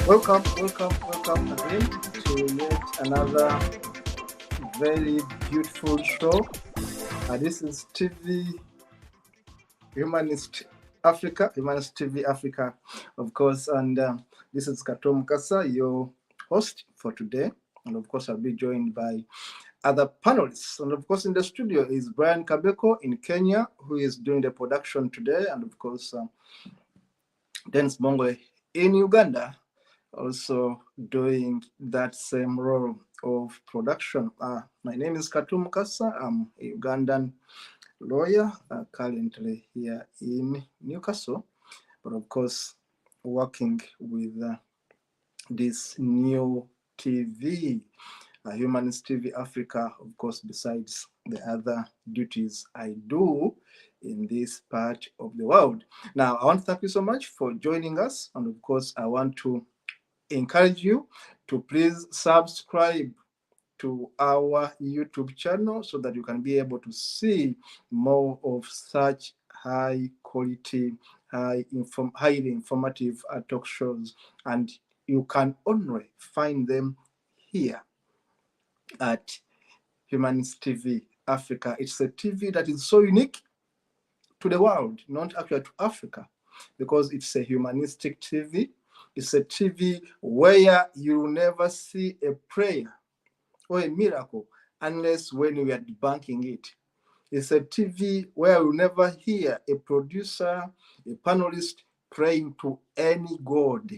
Welcome again to yet another very beautiful show. This is Humanist TV Africa, of course, and this is Katom Kasa, your host for today. And of course, I'll be joined by other panelists. And of course, in the studio is Brian Kabeko in Kenya, who is doing the production today. And of course, Dennis Bongo in Uganda, also doing that same role of production. My name is Katum Kasa. I'm a Ugandan lawyer, currently here in Newcastle, but of course working with this new TV, Humanist TV Africa, of course, besides the other duties I do in this part of the world. Now, I want to thank you so much for joining us, and of course, I want to encourage you to please subscribe to our YouTube channel so that you can be able to see more of such high quality, highly informative talk shows, and you can only find them here at Humanist TV Africa. It's a TV that is so unique to the world, not actually to Africa, because it's a humanistic TV. It's a TV where you never see a prayer or a miracle unless when we are debunking it. It's a TV where you never hear a producer, a panelist praying to any god.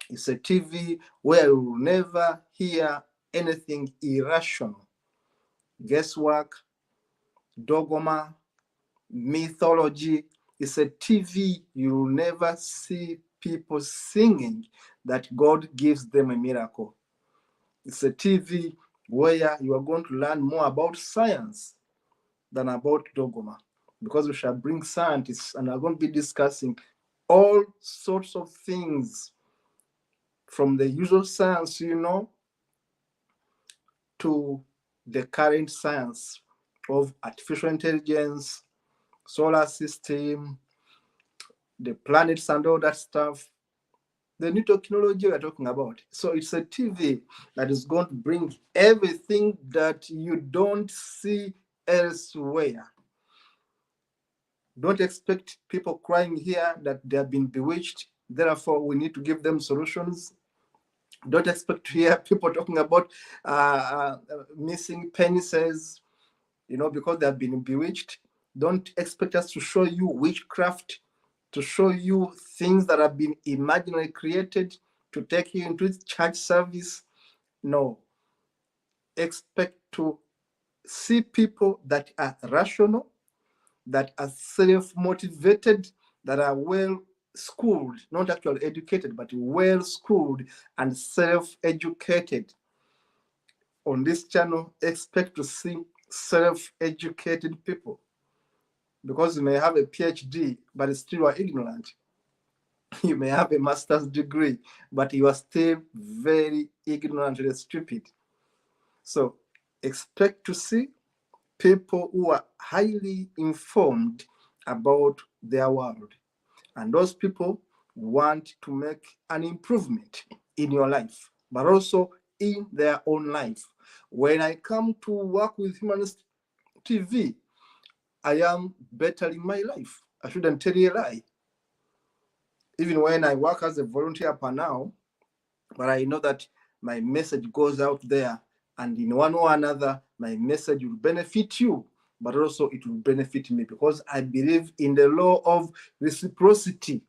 It's a TV where you will never hear anything irrational. Guesswork, dogma, mythology. It's a TV you will never see people singing that God gives them a miracle. It's a TV where you are going to learn more about science than about dogma, because we shall bring scientists and are going to be discussing all sorts of things from the usual science, to the current science of artificial intelligence, solar system, the planets and all that stuff, the new technology we're talking about. So it's a TV that is going to bring everything that you don't see elsewhere. Don't expect people crying here that they have been bewitched, therefore we need to give them solutions. Don't expect to hear people talking about missing penises, because they have been bewitched. Don't expect us to show you witchcraft, to show you things that have been imaginally created to take you into church service. No. Expect to see people that are rational, that are self-motivated, that are well-schooled, not actually educated, but well-schooled and self-educated. On this channel, expect to see self-educated people, because you may have a PhD, but still are ignorant. You may have a master's degree, but you are still very ignorant and stupid. So expect to see people who are highly informed about their world. And those people want to make an improvement in your life, but also in their own life. When I come to work with Humanist TV, I am bettering my life. I shouldn't tell you a lie. Even when I work as a volunteer per now, but I know that my message goes out there, and in one or another, my message will benefit you, but also it will benefit me, because I believe in the law of reciprocity.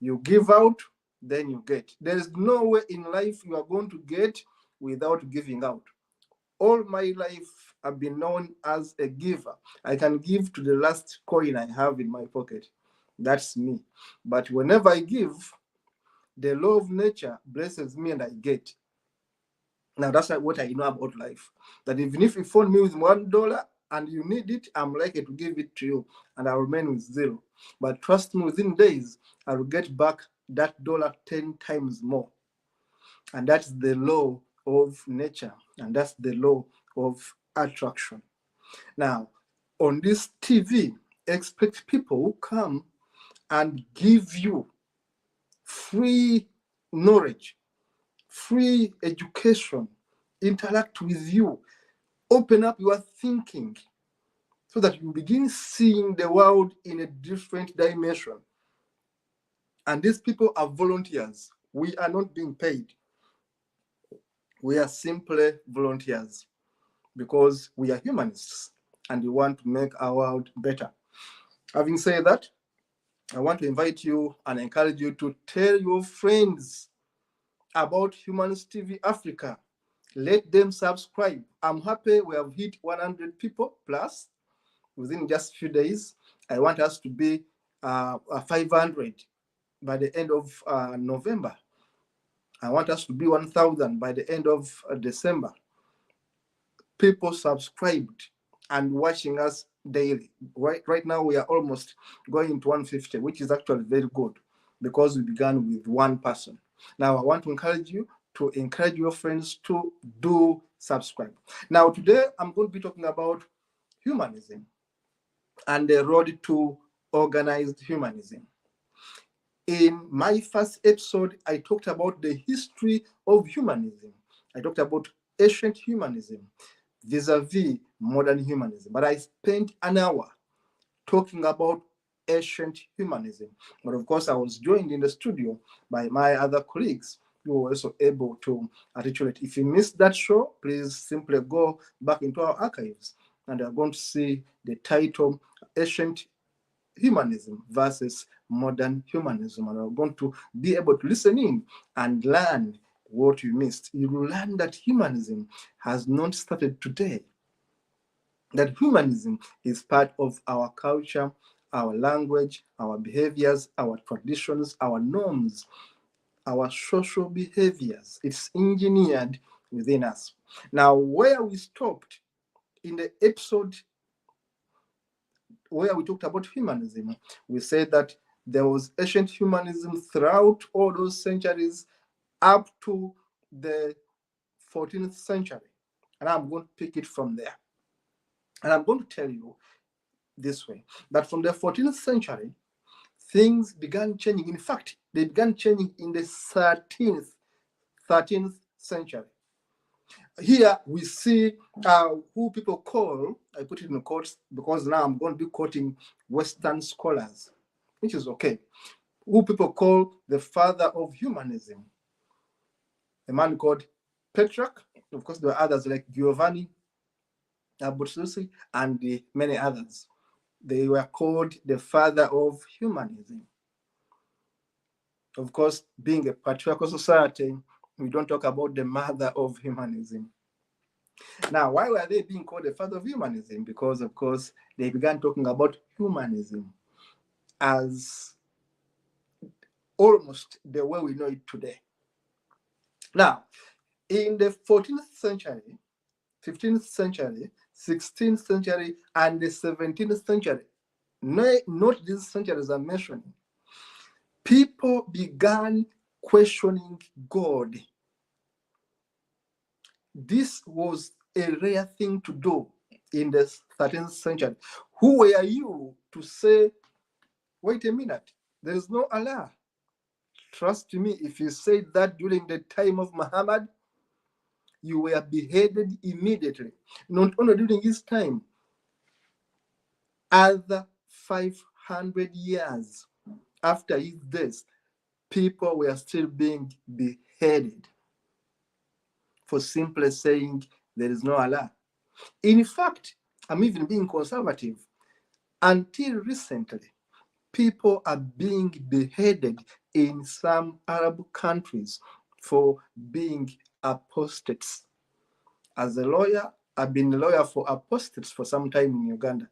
You give out, then you get. There is no way in life you are going to get without giving out. All my life, I've been known as a giver. I can give to the last coin I have in my pocket. That's me. But whenever I give, the law of nature blesses me and I get. Now, that's what I know about life. That even if you phone me with $1 and you need it, I'm likely to give it to you, and I'll remain with zero. But trust me, within days, I will get back that dollar 10 times more. And that's the law of nature, and that's the law of attraction. Now, on this TV, expect people who come and give you free knowledge, free education, interact with you, open up your thinking so that you begin seeing the world in a different dimension. And these people are volunteers. We are not being paid. We are simply volunteers because we are humanists and we want to make our world better. Having said that, I want to invite you and encourage you to tell your friends about Humanist TV Africa. Let them subscribe. I'm happy we have hit 100 people plus within just a few days. I want us to be 500 by the end of November. I want us to be 1,000 by the end of December. People subscribed and watching us daily. Right now, we are almost going to 150, which is actually very good because we began with one person. Now, I want to encourage you to encourage your friends to do subscribe. Now, today, I'm going to be talking about humanism and the road to organized humanism. In my first episode, I talked about the history of humanism. I talked about ancient humanism vis-a-vis modern humanism. But I spent an hour talking about ancient humanism. But of course, I was joined in the studio by my other colleagues who were also able to articulate. If you missed that show, please simply go back into our archives and you're going to see the title, Ancient Humanism versus Modern Humanism. And you're going to be able to listen in and learn what you missed. You will learn that humanism has not started today, that humanism is part of our culture, our language, our behaviors, our traditions, our norms, our social behaviors. It's engineered within us. Now, where we stopped in the episode where we talked about humanism, we said that there was ancient humanism throughout all those centuries up to the 14th century. And I'm going to pick it from there. And I'm going to tell you this way, that from the 14th century, things began changing. In fact, they began changing in the 13th century. Here we see who people call, I put it in quotes because now I'm going to be quoting Western scholars, which is okay, who people call the father of humanism, a man called Petrarch. Of course, there were others like Giovanni Butsusi and many others. They were called the father of humanism. Of course, being a patriarchal society, we don't talk about the mother of humanism. Now, why were they being called the father of humanism? Because, of course, they began talking about humanism as almost the way we know it today. Now, in the 14th century, 15th century, 16th century, and the 17th century, not these centuries I'm mentioning, people began questioning God. This was a rare thing to do in the 13th century. Who were you to say, wait a minute, there is no Allah? Trust me, if you said that during the time of Muhammad, you were beheaded immediately. Not only during his time, other 500 years after his death, people were still being beheaded for simply saying there is no Allah. In fact, I'm even being conservative. Until recently, people are being beheaded in some Arab countries for being apostates. As a lawyer, I've been a lawyer for apostates for some time in Uganda.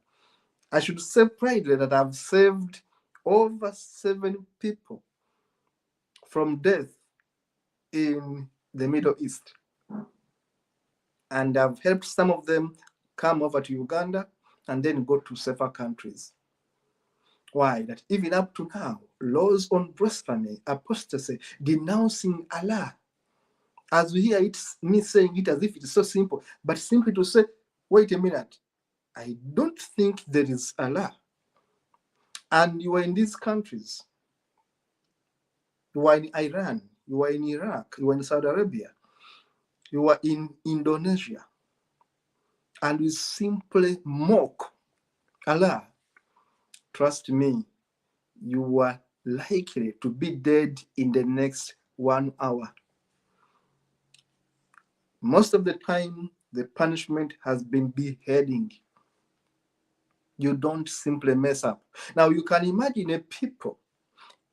I should say proudly that I've saved over 7 people from death in the Middle East. And I've helped some of them come over to Uganda and then go to safer countries. Why? That even up to now, laws on blasphemy, apostasy, denouncing Allah, as we hear it, me saying it as if it's so simple, but simply to say, wait a minute, I don't think there is Allah. And you are in these countries. You are in Iran, you are in Iraq, you are in Saudi Arabia, you are in Indonesia, and you simply mock Allah. Trust me, you are likely to be dead in the next 1 hour. Most of the time, the punishment has been beheading. You don't simply mess up. Now, you can imagine a people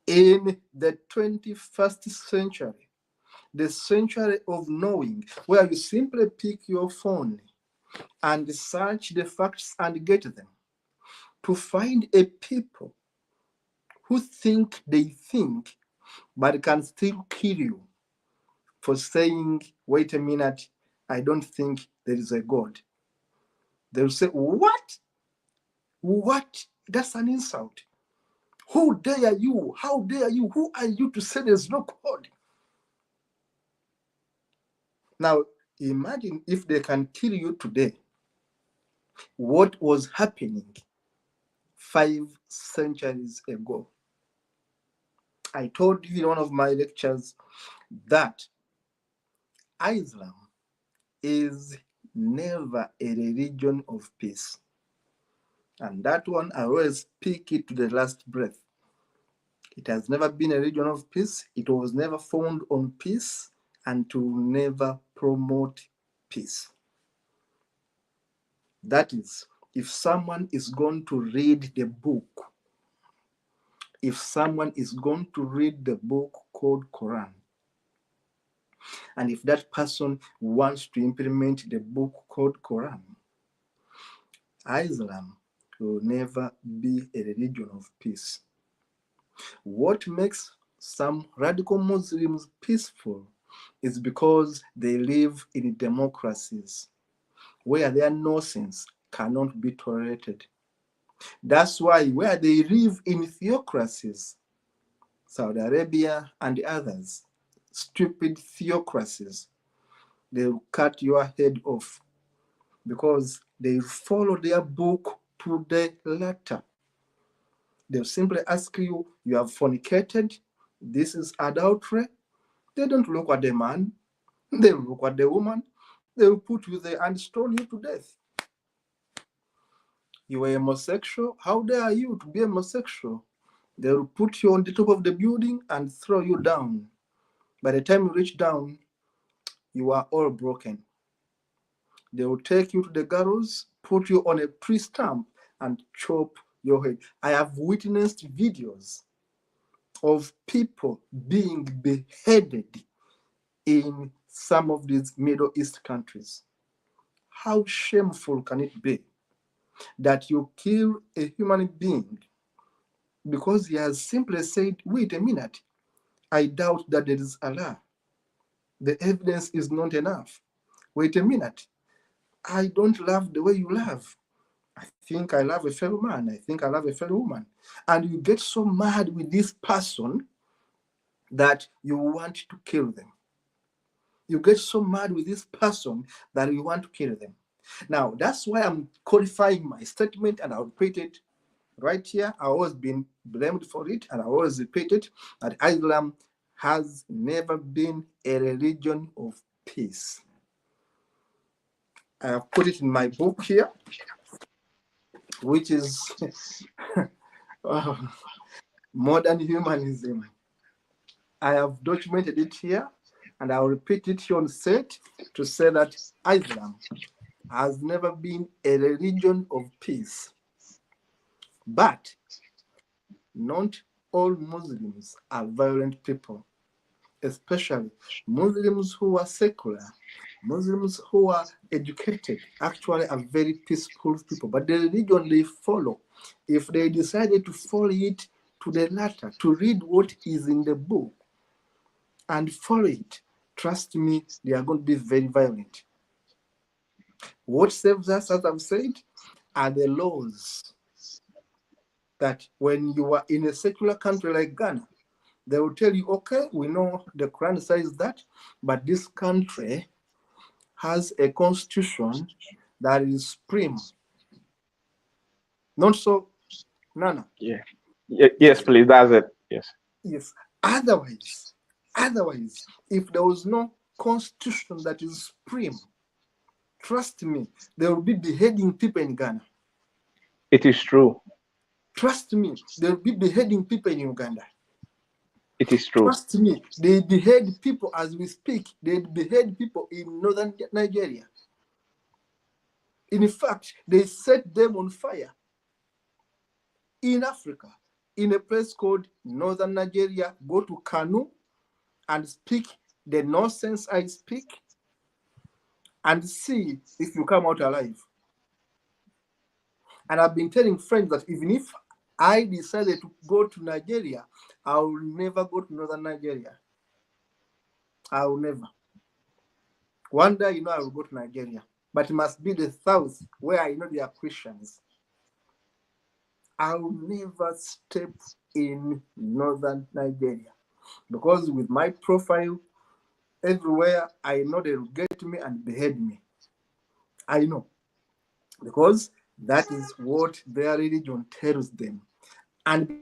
in the 21st century, the century of knowing, where you simply pick your phone and search the facts and get them, to find a people who think they think, but can still kill you for saying, wait a minute, I don't think there is a God. They'll say, what? What? That's an insult. Who dare you? How dare you? Who are you to say there's no God? Now, imagine if they can kill you today. What was happening 5 centuries ago? I told you in one of my lectures that Islam is never a religion of peace. And that one, I always speak it to the last breath. It has never been a religion of peace. It was never founded on peace and to never promote peace. That is, if someone is going to read the book, if someone is going to read the book called Quran, and if that person wants to implement the book called Quran, Islam will never be a religion of peace. What makes some radical Muslims peaceful is because they live in democracies where their nonsense cannot be tolerated. That's why where they live in theocracies, Saudi Arabia and others, stupid theocracies, they will cut your head off because they follow their book to the letter. They'll simply ask you, you have fornicated, this is adultery. They don't look at the man, they look at the woman, they will put you there and stone you to death. You are homosexual, how dare you to be homosexual? They will put you on the top of the building and throw you down. By the time you reach down, you are all broken. They will take you to the gallows, put you on a tree stump, and chop your head. I have witnessed videos of people being beheaded in some of these Middle East countries. How shameful can it be that you kill a human being because he has simply said, wait a minute, I doubt that there is Allah. The evidence is not enough. Wait a minute, I don't love the way you love. I think I love a fellow man. I think I love a fellow woman. And you get so mad with this person that you want to kill them. You get so mad with this person that you want to kill them. Now, that's why I'm qualifying my statement, and I'll repeat it right here. I've always been blamed for it, and I always repeat it, that Islam has never been a religion of peace. I have put it in my book here, which is Modern Humanism. I have documented it here, and I'll repeat it here on set to say that Islam has never been a religion of peace. But not all Muslims are violent people, especially Muslims who are secular. Muslims who are educated actually are very peaceful people. But the religion they follow, if they decided to follow it to the letter, to read what is in the book and follow it, trust me, they are going to be very violent. What saves us, as I've said, are the laws that when you are in a secular country like Ghana, they will tell you, okay, we know the Quran says that, but this country has a constitution that is supreme. Not so, Nana? Yeah. Yes, please. That's it. Yes. Yes. Otherwise, if there was no constitution that is supreme, trust me, they will be beheading people in Ghana. It is true. Trust me, they will be beheading people in Uganda. It is true. Trust me, they behead people as we speak. They behead people in northern Nigeria. In fact, they set them on fire in Africa, in a place called northern Nigeria. Go to Kanu and speak the nonsense I speak and see if you come out alive. And I've been telling friends that even if I decided to go to Nigeria, I will never go to northern Nigeria. I will never. One day, I will go to Nigeria, but it must be the south where I know they are Christians. I will never step in northern Nigeria because with my profile, everywhere, I know they will get me and behead me. I know. Because that is what their religion tells them. And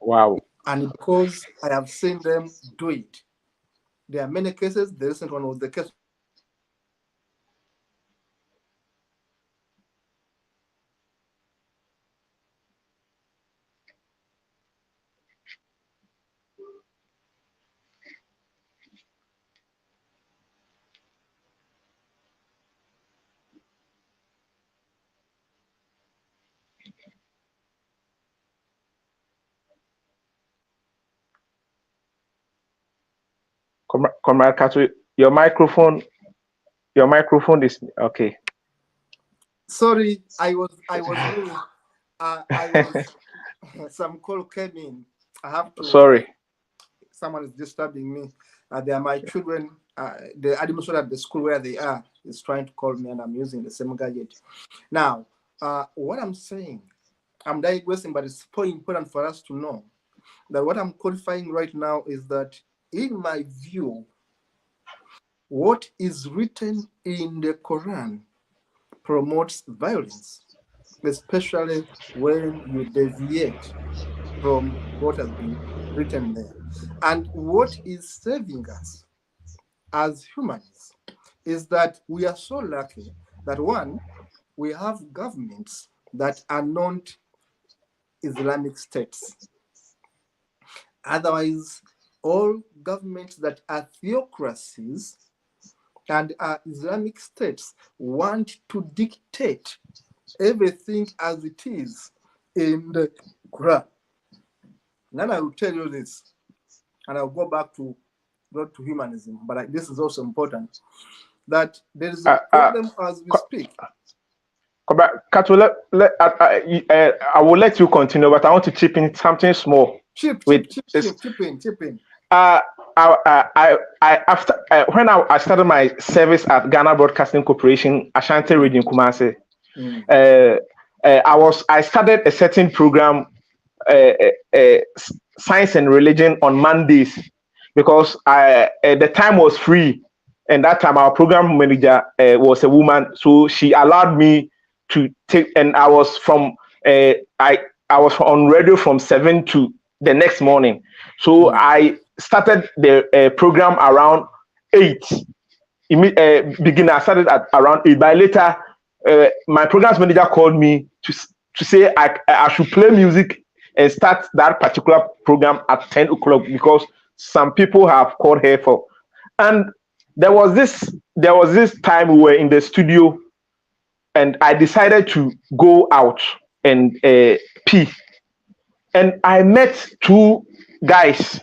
wow. And because I have seen them do it. There are many cases. The recent one was the case. Comrade Kato, your microphone is okay. Sorry, I was some call came in. I have to. Sorry. Someone is disturbing me. They are my children. The administrator at the school where they are is trying to call me, and I'm using the same gadget. Now, what I'm saying, I'm digressing, but it's so important for us to know that what I'm qualifying right now is that, in my view, what is written in the Quran promotes violence, especially when you deviate from what has been written there. And what is saving us as humans is that we are so lucky that, one, we have governments that are not Islamic states. Otherwise, all governments that are theocracies and are Islamic states want to dictate everything as it is in the Quran. Then I will tell you this, and I'll go back to humanism, but this is also important, that there is a problem as we speak. Kato, I will let you continue, but I want to chip in something small. Chip in. When I started my service at Ghana Broadcasting Corporation, Ashanti Region, Kumasi, I started a certain program, Science and Religion, on Mondays, because the time was free, and that time our program manager was a woman, so she allowed me to take, and I was on radio from 7 to the next morning. So I started the program around 8. I started at around 8. But later, my programs manager called me to say I should play music and start that particular program at 10 o'clock because some people have called her for. And there was this time we were in the studio, and I decided to go out and pee. And I met 2 guys,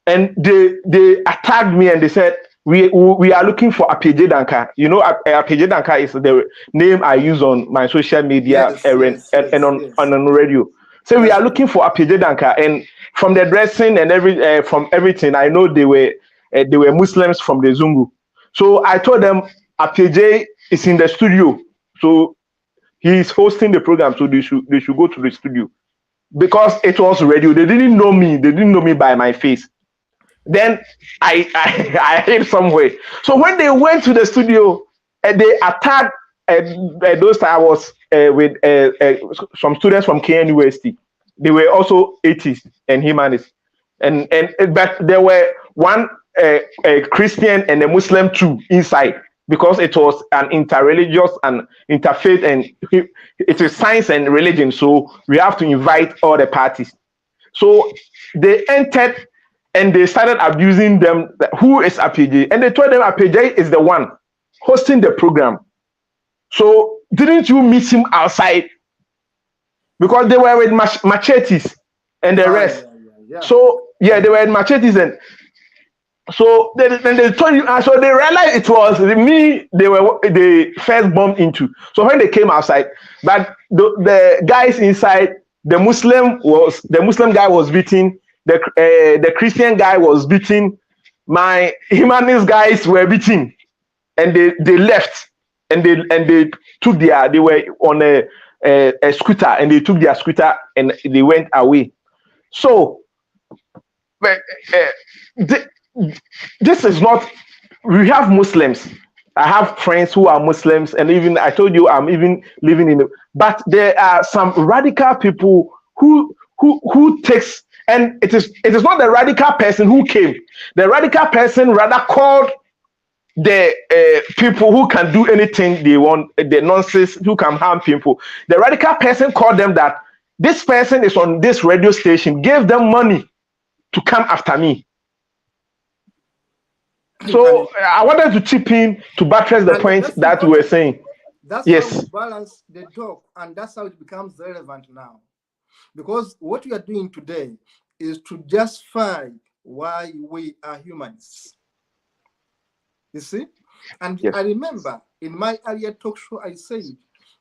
and they attacked me and they said, we are looking for Apeje Danka. You know, Apeje Danka is the name I use on my social media and on radio. So we are looking for Apeje Danka, and from the dressing and from everything, I know they were Muslims from the Zungu. So I told them Apeje is in the studio, so he is hosting the program, so they should go to the studio. Because it was radio, they didn't know me. They didn't know me by my face. Then I hid somewhere. So when they went to the studio, and they attacked those time I was with some students from KNUST. They were also atheists and humanists, and but there were one a Christian and a Muslim too inside, because it was an interreligious and interfaith, and it is science and religion. So we have to invite all the parties. So they entered and they started abusing them. Who is APJ? And they told them APJ is the one hosting the program. So didn't you meet him outside? Because they were with machetes and the rest. Yeah. So yeah, they were in machetes, and so they told you, and so they realized it was me they were the first bumped into. So when they came outside, but the guys inside, the Muslim guy was beating, the Christian guy was beating, my humanist guys were beating, and they left, and they took they were on a scooter, and they took their scooter and they went away. So this is not, we have Muslims. I have friends who are Muslims, and even I told you I'm even living in but there are some radical people who takes, and it is not the radical person who came. The radical person rather called the people who can do anything they want, the nonsense who can harm people. The radical person called them that this person is on this radio station, gave them money to come after me. So I wanted to chip in to buttress the point that we were saying. That's how we balance the talk, and that's how it becomes relevant now. Because what we are doing today is to justify why we are humans. You see? And I remember in my earlier talk show, I said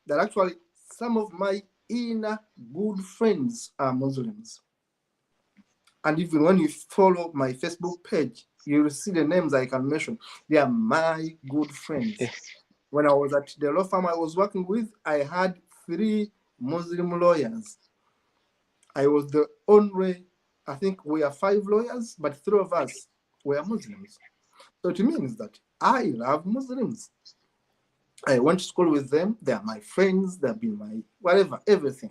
that actually some of my inner good friends are Muslims. And even when you follow my Facebook page, you will see the names I can mention. They are my good friends. Yes. When I was at the law firm I was working with, I had 3 Muslim lawyers. I was the only, I think we are 5 lawyers, but 3 of us were Muslims. So it means that I love Muslims. I went to school with them. They are my friends. They've been my whatever, everything.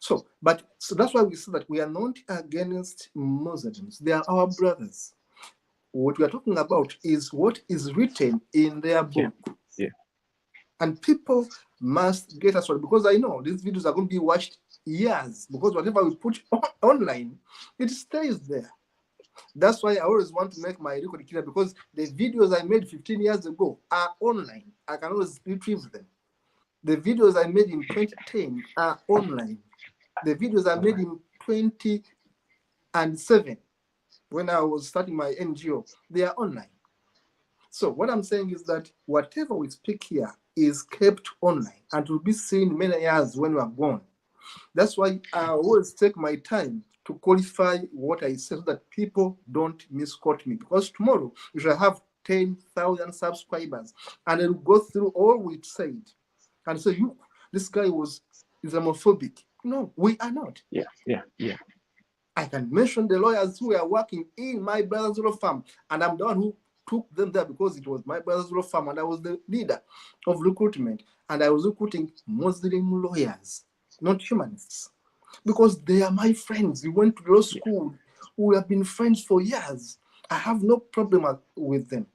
So that's why we say that we are not against Muslims. They are our brothers. What we are talking about is what is written in their book. Yeah. And people must get us right, because I know these videos are going to be watched years, because whatever we put online, it stays there. That's why I always want to make my record clear, because the videos I made 15 years ago are online. I can always retrieve them. The videos I made in 2010 are online. The videos I made in 2007, when I was starting my NGO, they are online. So what I'm saying is that whatever we speak here is kept online and will be seen many years when we are gone. That's why I always take my time to qualify what I say so that people don't misquote me. Because tomorrow we shall have 10,000 subscribers, and they'll go through all we said and say, "You, this guy was Islamophobic." No, we are not. Yeah. I can mention the lawyers who are working in my brother's law firm, and I'm the one who took them there because it was my brother's law firm, and I was the leader of recruitment, and I was recruiting Muslim lawyers, not humanists, because they are my friends. We went to law school. We have been friends for years. I have no problem with them,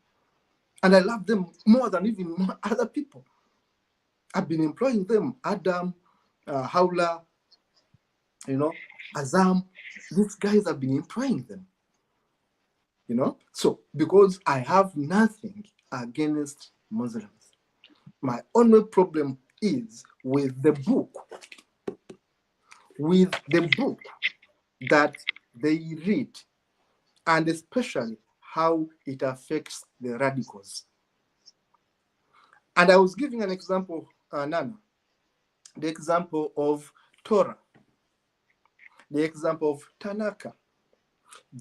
and I love them more than even other people. I've been employing them, Adam, Howler, Azam. These guys have been employing them. So because I have nothing against Muslims, my only problem is with the book that they read, and especially how it affects the radicals. And I was giving an example, Nana, the example of Torah, the example of Tanaka.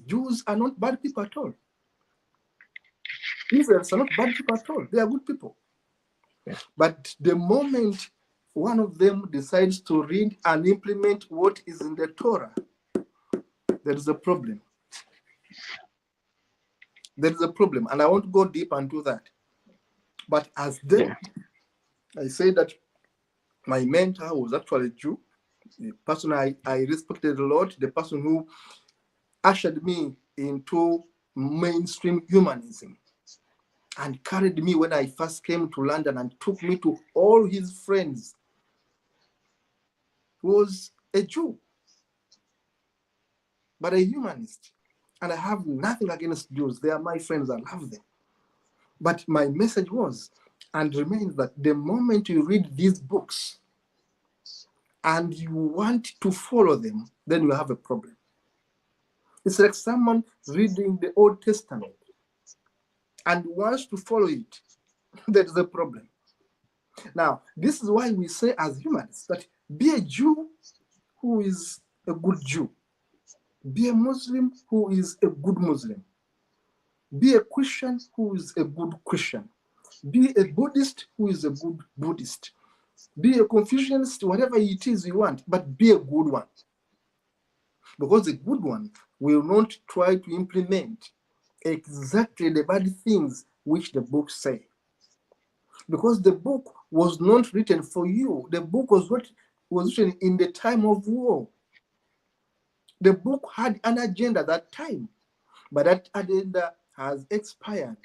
Jews are not bad people at all. Israelites are not bad people at all. They are good people. Yeah. But the moment one of them decides to read and implement what is in the Torah, there is a problem. There is a problem, and I won't go deep into that. But as them, I said that my mentor was actually a Jew, the person I respected a lot, the person who ushered me into mainstream humanism and carried me when I first came to London and took me to all his friends, was a Jew, but a humanist. And I have nothing against Jews. They are my friends. I love them. But my message was and remains that the moment you read these books and you want to follow them, then you have a problem. It's like someone reading the Old Testament and wants to follow it. There is a problem. Now, this is why we say as humanists that be a Jew who is a good Jew. Be a Muslim who is a good Muslim. Be a Christian who is a good Christian. Be a Buddhist who is a good Buddhist. Be a Confucianist, whatever it is you want, but be a good one. Because the good one will not try to implement exactly the bad things which the books say. Because the book was not written for you. The book was written in the time of war. The book had an agenda at that time, but that agenda has expired.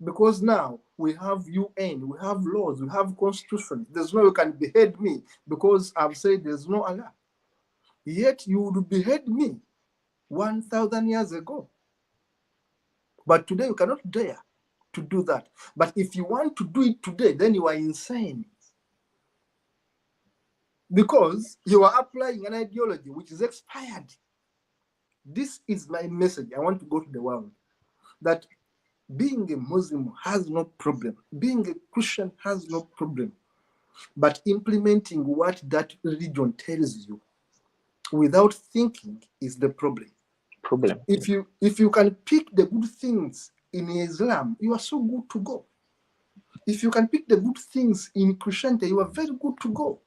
Because now we have UN, we have laws, we have constitution. There's no way you can behead me because I've said there's no Allah. Yet you would behead me 1,000 years ago. But today you cannot dare to do that. But if you want to do it today, then you are insane. Because you are applying an ideology which is expired. This is my message. I want to go to the world. That being a Muslim has no problem. Being a Christian has no problem. But implementing what that religion tells you without thinking is the problem. If you can pick the good things in Islam, you are so good to go. If you can pick the good things in Christianity, you are very good to go.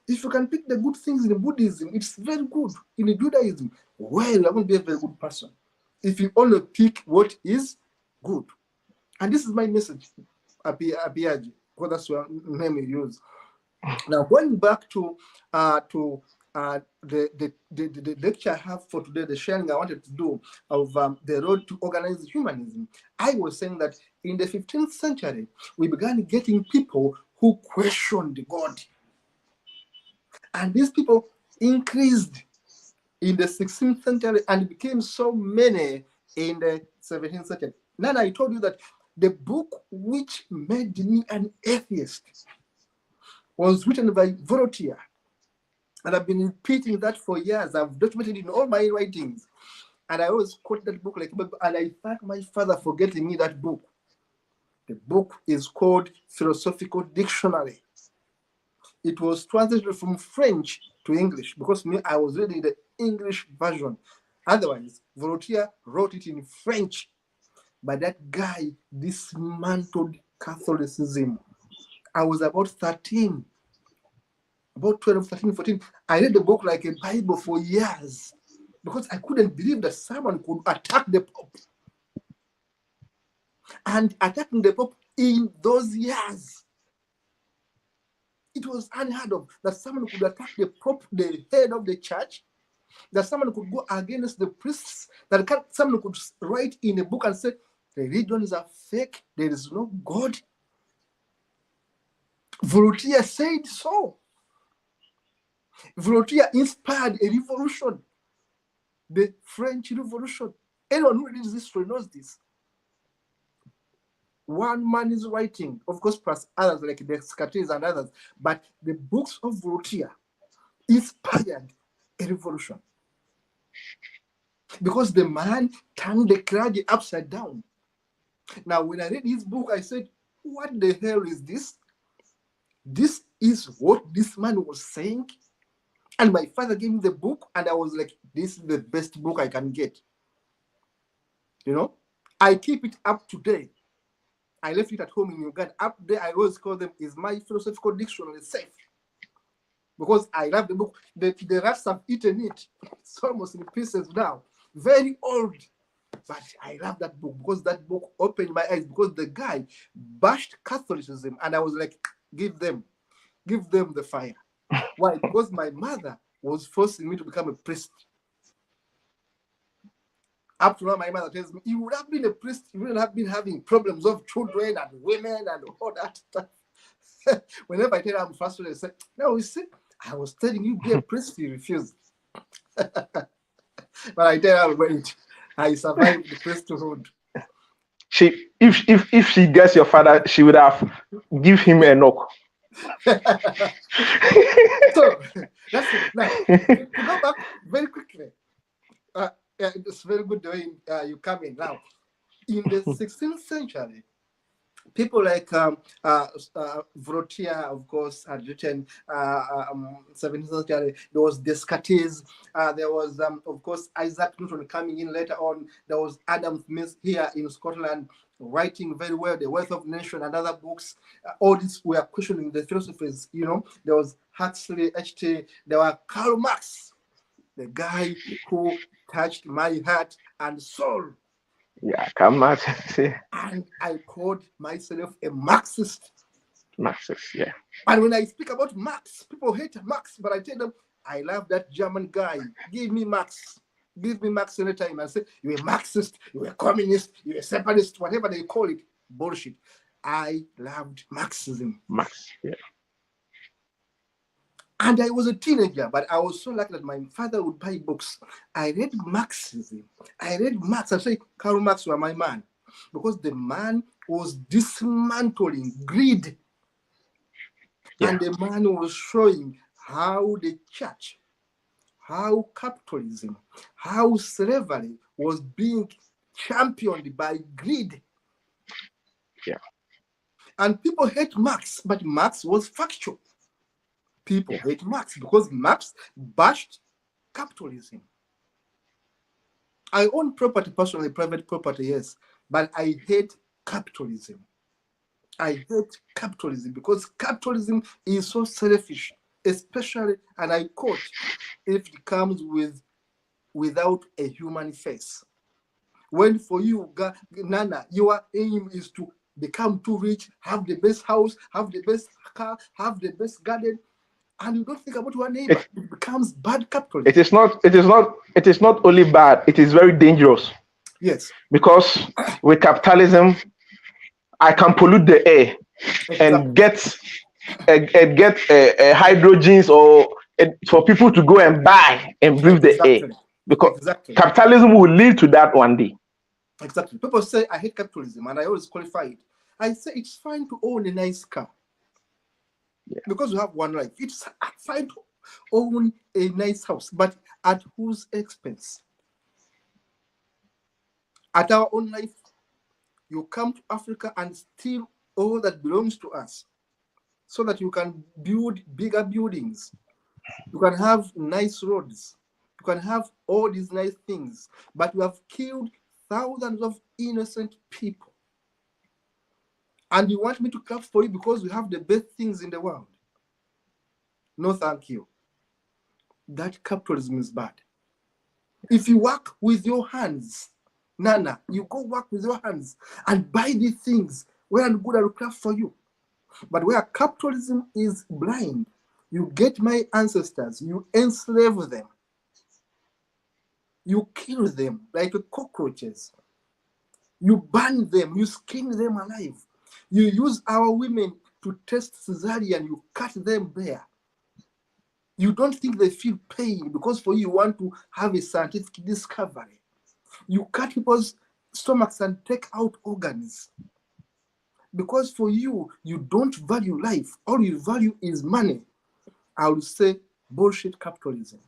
If you can pick the good things in Buddhism, it's very good. In Judaism, well, I won't be a very good person. If you only pick what is good. And this is my message, Abiyaji, because that's what name you use. Now, going back to the lecture I have for today, the sharing I wanted to do of the road to organized humanism, I was saying that in the 15th century, we began getting people who questioned God. And these people increased in the 16th century and became so many in the 17th century. Nana, I told you that the book which made me an atheist was written by Voltaire. And I've been repeating that for years. I've documented it in all my writings. And I always quote that book and I thank my father for getting me that book. The book is called Philosophical Dictionary. It was translated from French to English because I was reading the English version. Otherwise, Voltaire wrote it in French. But that guy dismantled Catholicism. I was about 13, about 12, 13, 14. I read the book like a Bible for years because I couldn't believe that someone could attack the Pope. And attacking the Pope in those years, it was unheard of that someone could attack the Pope, the head of the church, that someone could go against the priests, that someone could write in a book and say, religions are fake, there is no God. Voltaire said so. Voltaire inspired a revolution, the French Revolution. Anyone who reads history knows this. One man is writing, of course, plus others like Descartes and others, but the books of Voltaire inspired a revolution. Because the man turned the clergy upside down. Now, when I read his book, I said, what the hell is this? This is what this man was saying? And my father gave me the book, and I was like, this is the best book I can get. You know, I keep it up today. I left it at home in Uganda. Up there, I always call them, is my philosophical dictionary safe? Because I love the book. The rats have eaten it. It's almost in pieces now. Very old. But I love that book because that book opened my eyes, because the guy bashed Catholicism, and I was like, give them the fire. Why? Because my mother was forcing me to become a priest. Up to now, my mother tells me, you would have been a priest, you wouldn't have been having problems of children and women and all that stuff. Whenever I tell her I'm frustrated, I say, no, you see, I was telling you, be a priest, you refused. But I tell her, wait, I survived the priesthood. If she gets your father, she would have give him a knock. So that's it. Now, to go back very quickly, it's very good the way you come in. Now, in the 16th century, people like Voltaire, of course, had written 17th century. There was Descartes. There was, of course, Isaac Newton coming in later on. There was Adam Smith here in Scotland writing very well, The Wealth of Nation and other books. All these were questioning the philosophies, you know. There was Huxley, H.T. There were Karl Marx, the guy who touched my heart and soul. Yeah, come on. And I called myself a Marxist. Marxist, yeah. And when I speak about Marx, people hate Marx, but I tell them, I love that German guy. Give me Marx. Give me Marx anytime. And say, you're a Marxist, you're a communist, you're a separatist, whatever they call it. Bullshit. I loved Marxism. Marx, yeah. And I was a teenager, but I was so lucky that my father would buy books. I read Marxism. I read Marx. I say, Karl Marx was my man. Because the man was dismantling greed. Yeah. And the man was showing how the church, how capitalism, how slavery was being championed by greed. Yeah. And people hate Marx, but Marx was factual. People hate Marx because Marx bashed capitalism. I own property personally, private property, yes, but I hate capitalism. I hate capitalism because capitalism is so selfish, especially, and I quote, if it comes without a human face. When for you, Nana, your aim is to become too rich, have the best house, have the best car, have the best garden, and you don't think about your neighbor, it becomes bad capitalism. It is not only bad, it is very dangerous. Yes. Because with capitalism, I can pollute the air and get hydrogens or for people to go and buy and breathe the air. Because capitalism will lead to that one day. Exactly. People say, I hate capitalism, and I always qualify it. I say it's fine to own a nice car. Yeah. Because you have one life. It's fine to own a nice house, but at whose expense? At our own life, you come to Africa and steal all that belongs to us so that you can build bigger buildings. You can have nice roads. You can have all these nice things, but you have killed thousands of innocent people. And you want me to clap for you because we have the best things in the world? No, thank you. That capitalism is bad. If you work with your hands, Nana, you go work with your hands and buy these things. Well and good, I will clap for you. But where capitalism is blind, you get my ancestors, you enslave them. You kill them like cockroaches. You burn them, you skin them alive. You use our women to test cesarean, you cut them bare. You don't think they feel pain because for you want to have a scientific discovery. You cut people's stomachs and take out organs. Because for you, you don't value life. All you value is money. I would say bullshit capitalism.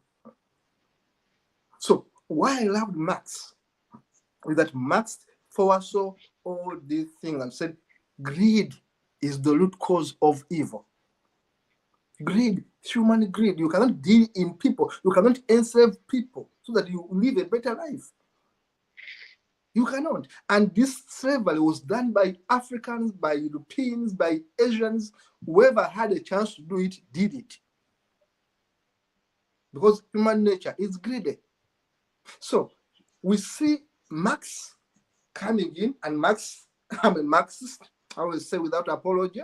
So why I loved Marx is that Marx foresaw all these things and said greed is the root cause of evil. Greed, human greed. You cannot deal in people. You cannot enslave people so that you live a better life. You cannot. And this slavery was done by Africans, by Europeans, by Asians. Whoever had a chance to do it, did it. Because human nature is greedy. So we see Marx coming in, and Marx, I'm a Marxist, I always say without apology.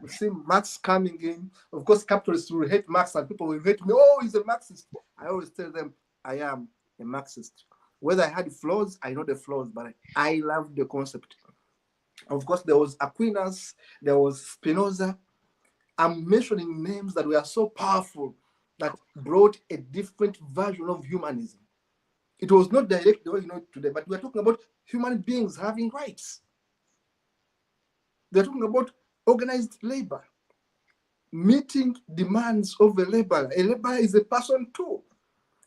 We see Marx coming in. Of course, capitalists will hate Marx and people will hate me. Oh, he's a Marxist. I always tell them I am a Marxist. Whether I had flaws, I know the flaws, but I love the concept. Of course, there was Aquinas, there was Spinoza. I'm mentioning names that were so powerful that brought a different version of humanism. It was not direct the way you know it today, but we're talking about human beings having rights. They're talking about organized labor, meeting demands of a laborer. A laborer is a person too.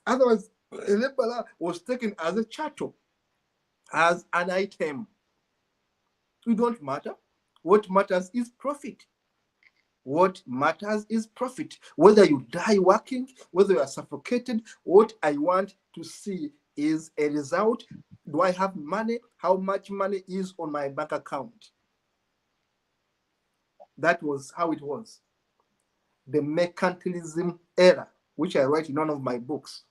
Otherwise, a laborer was taken as a chattel, as an item. It don't matter. What matters is profit. What matters is profit. Whether you die working, whether you are suffocated, what I want to see is a result. Do I have money? How much money is on my bank account? That was how it was. The mercantilism era, which I write in one of my books.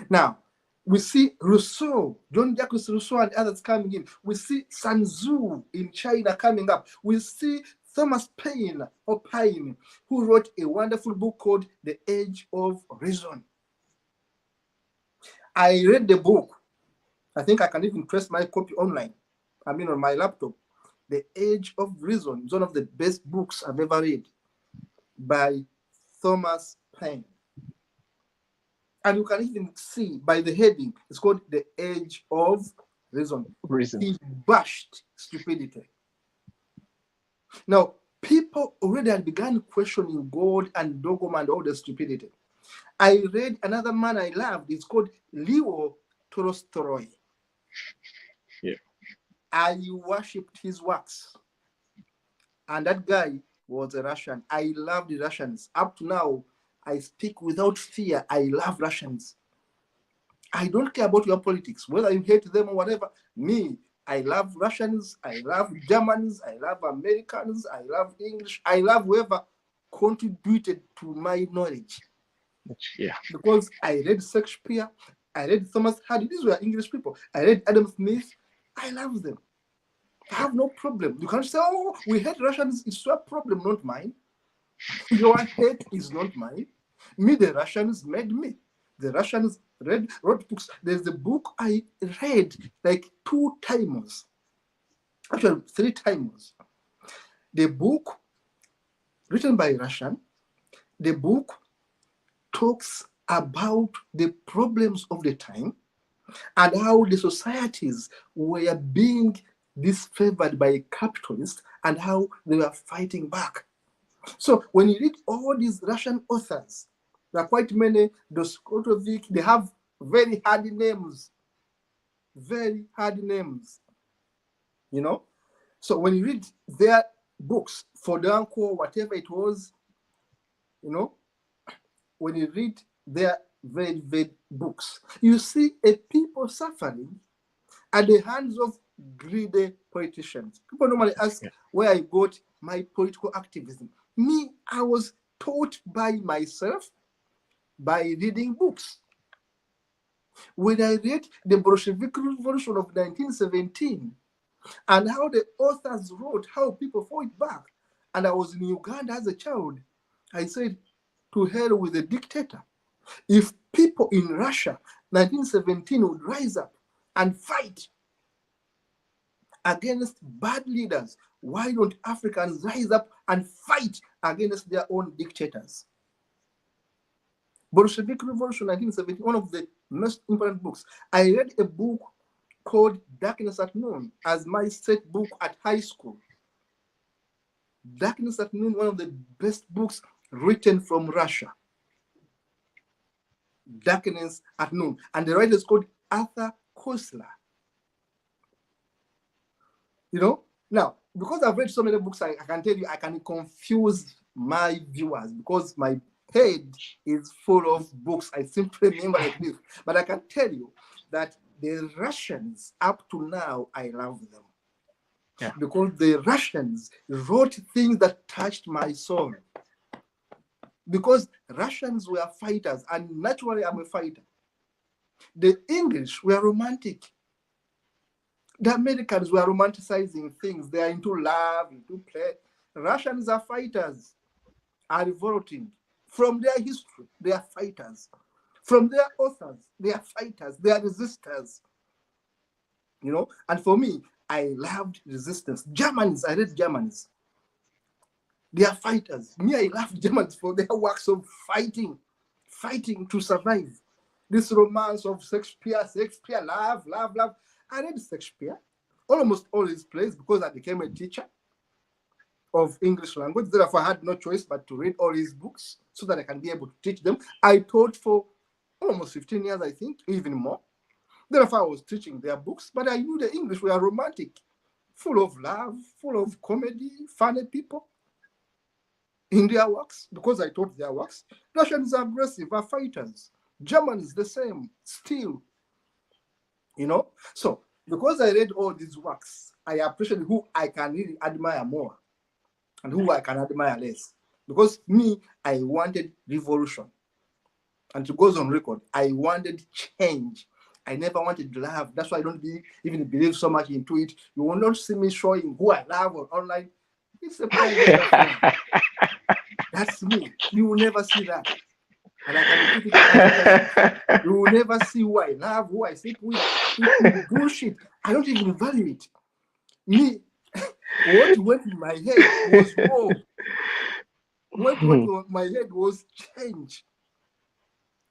Now, we see Rousseau, John Jacques Rousseau and others coming in. We see Sun Tzu in China coming up. We see Thomas Paine, or Paine, who wrote a wonderful book called The Age of Reason. I read the book. I think I can even trace my copy online. I mean, on my laptop. The Age of Reason is one of the best books I've ever read by Thomas Paine. And you can even see by the heading, it's called The Age of Reason. He bashed stupidity. Now, people already had begun questioning God and dogma and all the stupidity. I read another man I loved. It's called Leo Tolstoy. Yeah. I worshipped his works. And that guy was a Russian. I love the Russians. Up to now, I speak without fear. I love Russians. I don't care about your politics, whether you hate them or whatever. Me, I love Russians. I love Germans. I love Americans. I love English. I love whoever contributed to my knowledge. Yeah. Because I read Shakespeare. I read Thomas Hardy. These were English people. I read Adam Smith. I love them. I have no problem. You can't say, oh, we hate Russians. It's your problem, not mine. Your hate is not mine. Me, the Russians made me. The Russians wrote books. There's a book I read like 2 times. Actually, 3 times. The book written by Russian, the book talks about the problems of the time and how the societies were being disfavored by capitalists and how they were fighting back. So when you read all these Russian authors, there are quite many, Dostoevsky, they have very hard names. Very hard names. You know? So when you read their books, Fodanko, whatever it was, you know, when you read their very, very books, you see a people suffering at the hands of greedy politicians. People normally ask where I got my political activism. Me, I was taught by myself by reading books. When I read the Bolshevik Revolution of 1917 and how the authors wrote how people fought back, and I was in Uganda as a child, I said, to hell with the dictator. If people in Russia, 1917, would rise up and fight against bad leaders, why don't Africans rise up and fight against their own dictators? Bolshevik Revolution 1917, one of the most important books. I read a book called Darkness at Noon as my set book at high school. Darkness at Noon, one of the best books written from Russia. Darkness at Noon. And the writer is called Arthur Koestler. You know, now, because I've read so many books, I can tell you, I can confuse my viewers because my head is full of books. I simply remember like this. But I can tell you that the Russians, up to now, I love them. Yeah. Because the Russians wrote things that touched my soul. Because Russians were fighters, and naturally I'm a fighter. The English were romantic. The Americans were romanticizing things. They are into love, into play. Russians are fighters, are revolting. From their history, they are fighters. From their authors, they are fighters. They are resistors. You know, and for me, I loved resistance. Germans, I read Germans. They are fighters. Me, I love Germans for their works of fighting to survive. This romance of Shakespeare, love. I read Shakespeare, almost all his plays, because I became a teacher of English language. Therefore, I had no choice but to read all his books so that I can be able to teach them. I taught for almost 15 years, I think, even more. Therefore, I was teaching their books, but I knew the English were romantic, full of love, full of comedy, funny people in their works, because I taught their works. Russians are aggressive, are fighters. German is the same, still. You know? So, because I read all these works, I appreciate who I can really admire more and who I can admire less. Because me, I wanted revolution. And it goes on record, I wanted change. I never wanted love. That's why I don't even believe so much into it. You will not see me showing who I love or online. It's a private affair. That's me. You will never see that. And I can repeat it. You will never see who I love, who I sleep with. It's bullshit. I don't even value it. Me, what went in my head was war. What went in my head was change.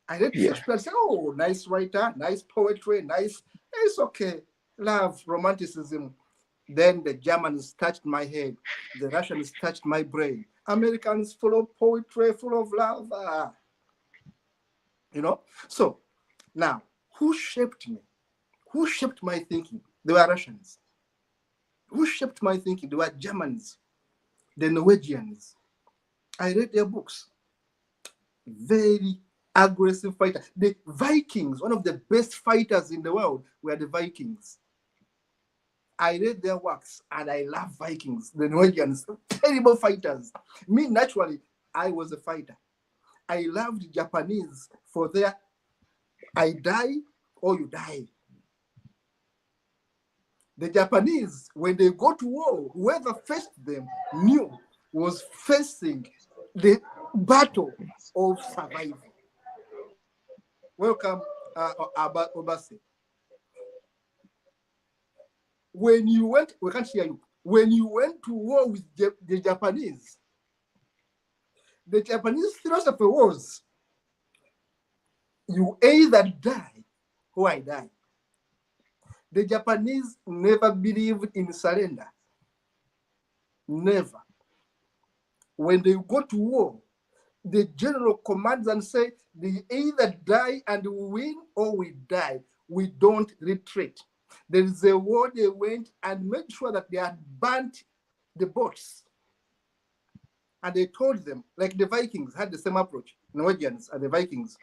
I read Shakespeare and say, oh, nice writer, nice poetry, nice. It's okay. Love, romanticism. Then the Germans touched my head. The Russians touched my brain. Americans full of poetry, full of love. You know? So now, who shaped me? Who shaped my thinking? They were Russians. Who shaped my thinking? They were Germans, the Norwegians. I read their books. Very aggressive fighter. The Vikings, one of the best fighters in the world, were the Vikings. I read their works and I love Vikings, the Norwegians, terrible fighters. Me, naturally, I was a fighter. I loved Japanese for their I die or you die. The Japanese, when they go to war, whoever faced them knew was facing the battle of survival. Welcome, Obasi. When you went, we can't hear you. When you went to war with the Japanese philosophy was, you either die or I die. The Japanese never believed in surrender. Never. When they go to war, the general commands and say, they either die and we win or we die. We don't retreat. There is a war they went and made sure that they had burnt the boats. And they told them, like the Vikings had the same approach, Norwegians and the Vikings,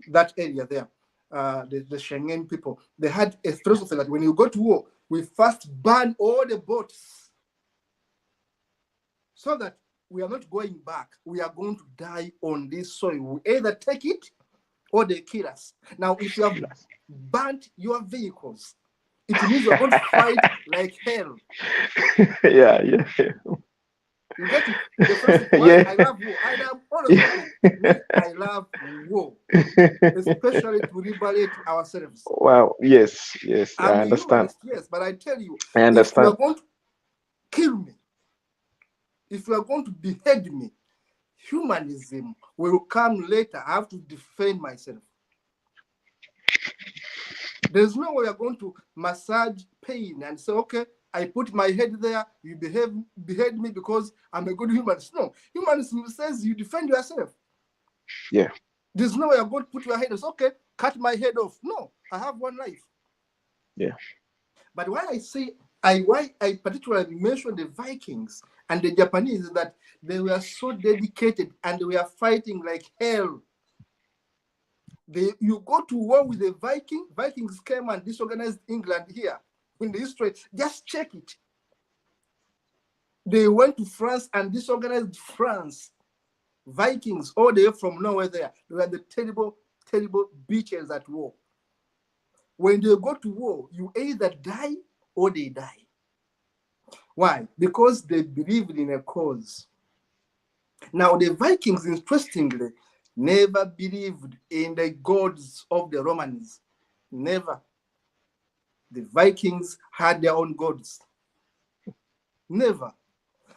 that area there, the Schengen people, they had a philosophy that when you go to war, we first burn all the boats so that we are not going back. We are going to die on this soil. We either take it or they kill us. Now, if you have burnt your vehicles, it means you're going to fight like hell. Yeah. You get it? The first one, yeah. I love war. I love honestly, I love war, especially to liberate ourselves. Wow. Yes. I'm I understand. Humanist, yes, but I tell you, I understand. if you are going to kill me, if you are going to behead me, humanism will come later. I have to defend myself. There's no way you're going to massage pain and say, okay, I put my head there, you behead me because I'm a good humanist. No, humanism says you defend yourself. Yeah. There's no way you're going to put your head and say, okay, cut my head off. No, I have one life. Yeah. But why I particularly mention the Vikings and the Japanese is that they were so dedicated and they were fighting like hell. You go to war with the Vikings came and disorganized England here. In the history, just check it. They went to France and disorganized France. Vikings, all the way from nowhere there. They were the terrible, terrible bitches at war. When they go to war, you either die or they die. Why? Because they believed in a cause. Now, the Vikings, interestingly, never believed in the gods of the Romans. Never. The Vikings had their own gods. Never.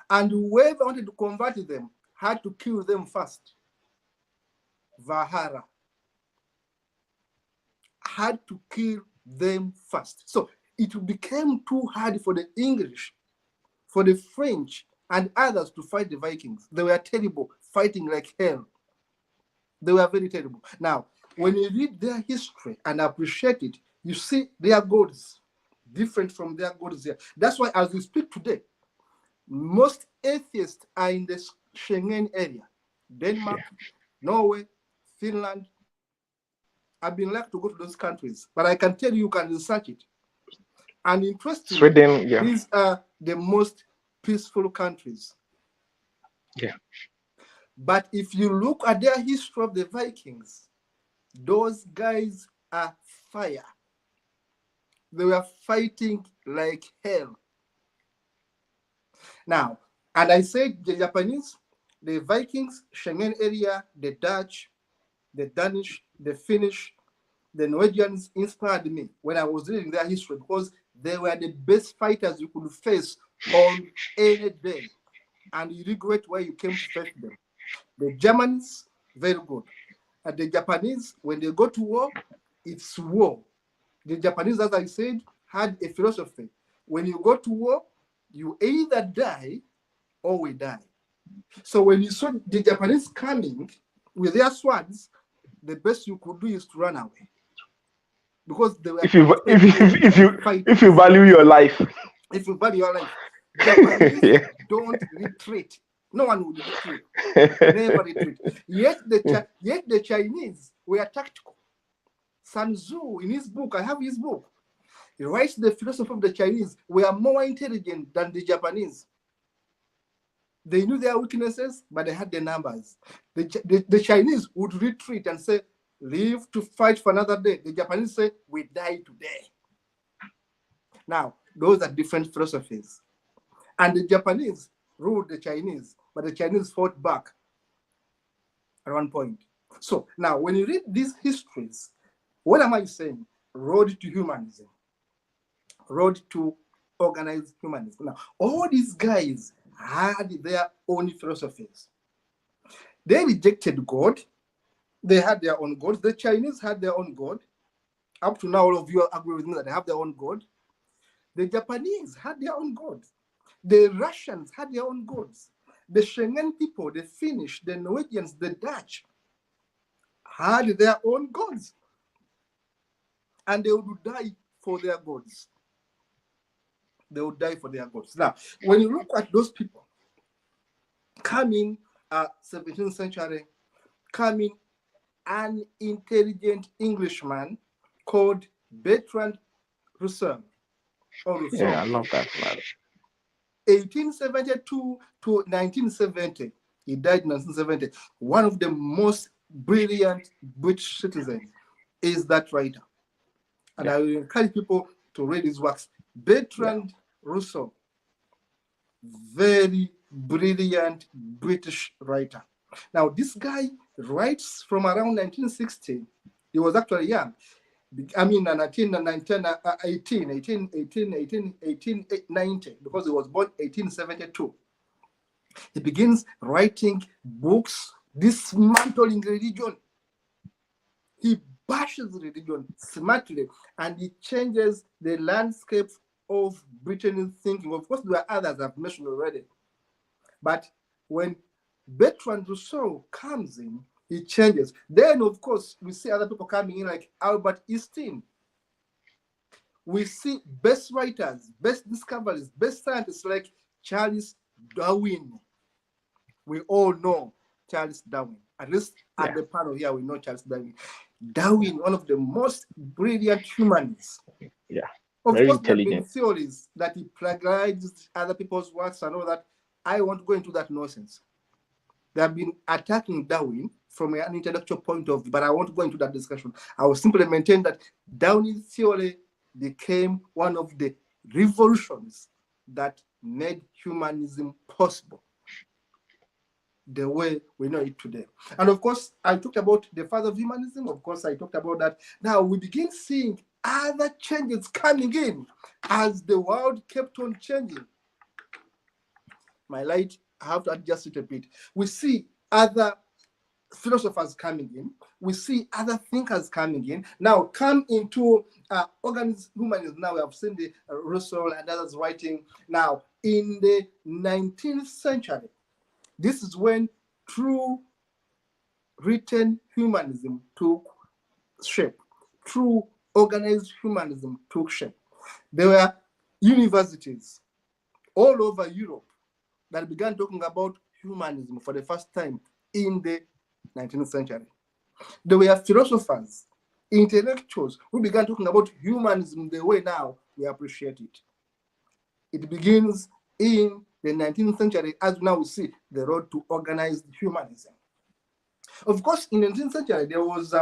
And whoever wanted to convert them had to kill them first. Valhalla had to kill them first. So it became too hard for the English, for the French, and others to fight the Vikings. They were terrible, fighting like hell. They were very terrible. Now, when you read their history and appreciate it, you see their gods different from their gods there. That's why, as we speak today, most atheists are in the Schengen area. Denmark, Norway, Finland. I've been lucky to go to those countries, but I can tell you can research it. And interestingly, Sweden, these are the most peaceful countries. Yeah. But if you look at their history of the Vikings, those guys are fire. They were fighting like hell. Now, and I said the Japanese, the Vikings, Schengen area, the Dutch, the Danish, the Finnish, the Norwegians inspired me when I was reading their history because they were the best fighters you could face on any day. And you regret why you came to face them. The Germans, very good. And the Japanese, when they go to war, it's war. The Japanese, as I said, had a philosophy. When you go to war, you either die or we die. So when you saw the Japanese coming with their swords, the best you could do is to run away. Because they were if you value your life. If you value your life, Japanese don't retreat. No one would retreat. Never retreat. Yet the Chinese were tactical. Sun Tzu, in his book, I have his book, he writes the philosophy of the Chinese were more intelligent than the Japanese. They knew their weaknesses, but they had the numbers. The Chinese would retreat and say, live to fight for another day. The Japanese say, we die today. Now, those are different philosophies. And the Japanese ruled the Chinese, but the Chinese fought back at one point. So now, when you read these histories, what am I saying? Road to humanism. Road to organized humanism. Now, all these guys had their own philosophies. They rejected God. They had their own gods. The Chinese had their own god. Up to now, all of you agree with me that they have their own god. The Japanese had their own gods. The Russians had their own gods. The Schengen people, the Finnish, the Norwegians, the Dutch had their own gods. And they would die for their gods. They would die for their gods. Now, when you look at those people coming 17th century, coming an intelligent Englishman called Bertrand Russell. Yeah, I love that man. 1872 to 1970. He died in 1970. One of the most brilliant British citizens is that writer. And I will encourage people to read his works. Bertrand Russell, very brilliant British writer. Now, this guy writes from around 1960. He was actually young. I mean, 1890, because he was born 1872. He begins writing books, dismantling religion. He bashes religion smartly, and he changes the landscape of Britain's thinking. Of course, there are others I've mentioned already. But when Bertrand Russell comes in, he changes. Then, of course, we see other people coming in like Albert Einstein. We see best writers, best discoveries, best scientists like Charles Darwin. We all know Charles Darwin. At least at the panel here, we know Charles Darwin. Darwin, one of the most brilliant humanists. Yeah. Of Very course, there have intelligent. been theories that he plagiarized other people's works and all that. I won't go into that nonsense. They have been attacking Darwin from an intellectual point of view, but I won't go into that discussion. I will simply maintain that Darwin's theory became one of the revolutions that made humanism possible the way we know it today. And of course, I talked about the father of humanism. Of course, I talked about that. Now we begin seeing other changes coming in as the world kept on changing. My light, I have to adjust it a bit. We see other philosophers coming in. We see other thinkers coming in. Now come into organized humanism. Now we have seen the Russell and others writing. Now in the 19th century, this is when true written humanism took shape. True organized humanism took shape. There were universities all over Europe that began talking about humanism for the first time in the 19th century. There were philosophers, intellectuals who began talking about humanism the way now we appreciate it. It begins in the 19th century, as now we see the road to organized humanism. Of course, in the 19th century, there was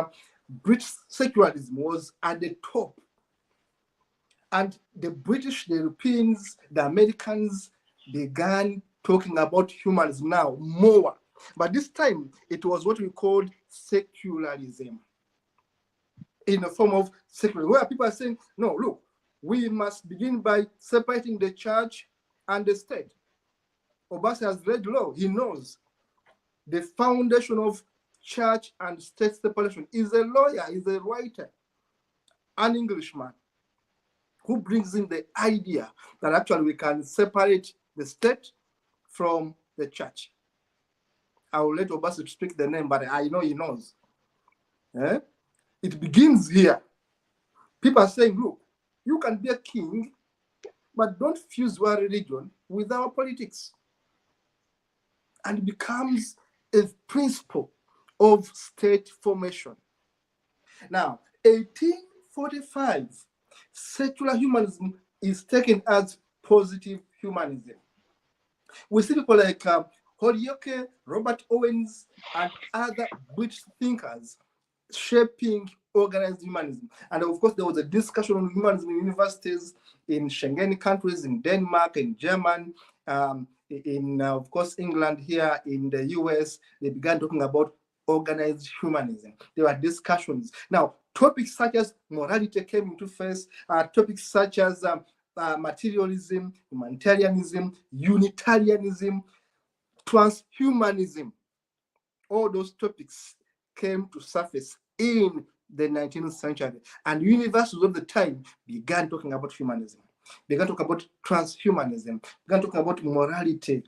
British secularism was at the top. And the British, the Europeans, the Americans began talking about humanism now more. But this time, it was what we called secularism in the form of secularism, where people are saying, no, look, we must begin by separating the church and the state. Obasi has read law. He knows the foundation of church and state separation. Is a lawyer, is a writer, an Englishman, who brings in the idea that actually we can separate the state from the church. I will let Obasi speak the name, but I know he knows. It begins here. People are saying, look, you can be a king, but don't fuse your religion with our politics. And it becomes a principle of state formation. Now, 1845, secular humanism is taken as positive humanism. We see people like Holyoake, Robert Owens, and other British thinkers shaping organized humanism. And of course, there was a discussion on humanism in universities in Schengen countries, in Denmark, in Germany, in, of course, England, here in the US. They began talking about organized humanism. There were discussions. Now, topics such as morality came into face, topics such as materialism, humanitarianism, Unitarianism, transhumanism. All those topics came to surface in the 19th century. And universities of the time began talking about humanism, began talking about transhumanism, began talking about morality,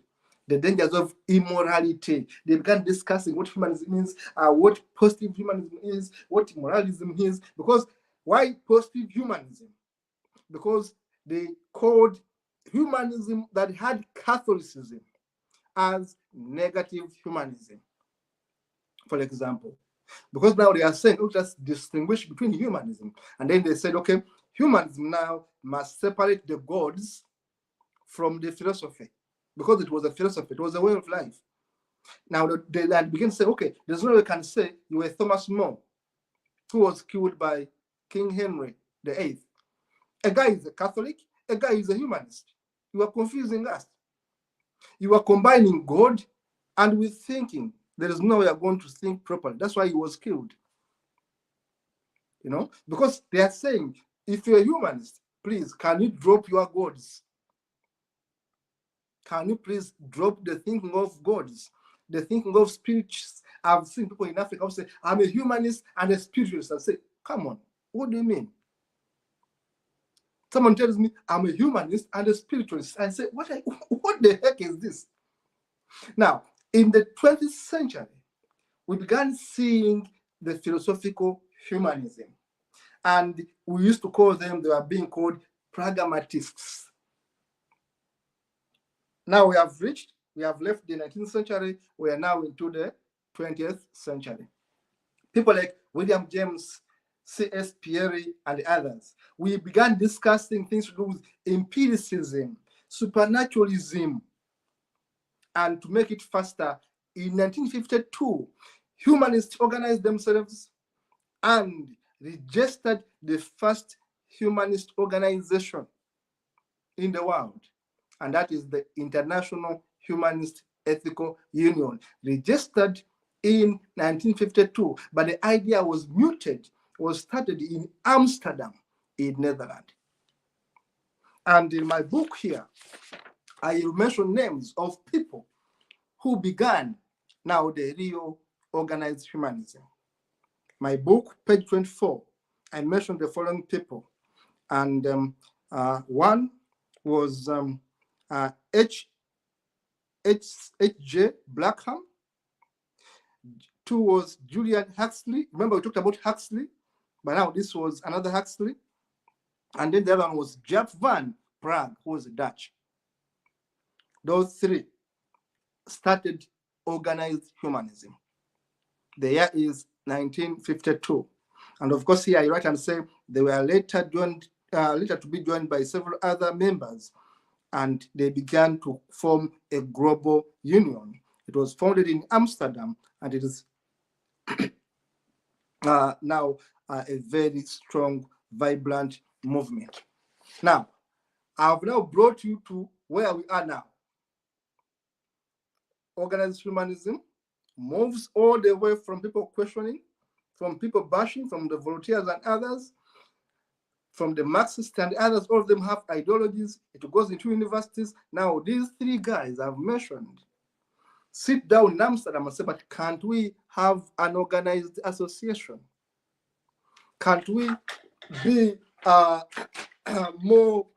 the dangers of immorality. They began discussing what humanism means, what positive humanism is, what moralism is. Because why positive humanism? Because they called humanism that had Catholicism as negative humanism, for example. Because now they are saying, oh, let's distinguish between humanism. And then they said, okay, humanism now must separate the gods from the philosophy. Because it was a philosophy, it was a way of life. Now they begin to say, okay, there's no way we can say you were Thomas More, who was killed by King Henry VIII. A guy is a Catholic, a guy is a humanist. You are confusing us. You are combining God and with thinking. There is no way you're going to think properly. That's why he was killed. You know, because they are saying, if you're a humanist, please, can you drop your gods? Can you please drop the thinking of gods, the thinking of spirits? I've seen people in Africa who say, I'm a humanist and a spiritualist. I say, come on, what do you mean? Someone tells me I'm a humanist and a spiritualist. I say, what the heck is this? Now, in the 20th century, we began seeing the philosophical humanism. And we used to call them, they were being called pragmatists. Now we have left the 19th century, we are now into the 20th century. People like William James, C.S. Pierre, and others, we began discussing things to do with empiricism, supernaturalism, and to make it faster, in 1952, humanists organized themselves and registered the first humanist organization in the world, and that is the International Humanist Ethical Union, registered in 1952, but the idea was muted, was started in Amsterdam, in Netherlands. And in my book here, I mention names of people who began now the real organized humanism. My book, page 24, I mentioned the following people. And one was H.J. Blackham. Two was Julian Huxley. Remember, we talked about Huxley, but now this was another Huxley. And then the other one was Jaap van Praag, who was Dutch. Those three started organized humanism. The year is 1952. And of course, here I write and say they were later to be joined by several other members, and they began to form a global union. It was founded in Amsterdam, and it is now a very strong, vibrant movement. Now, I've now brought you to where we are now. Organized humanism moves all the way from people questioning, from people bashing, from the volunteers and others, from the Marxists and others. All of them have ideologies. It goes into universities. Now, these three guys I've mentioned sit down in Amsterdam and say, but can't we have an organized association? Can't we be more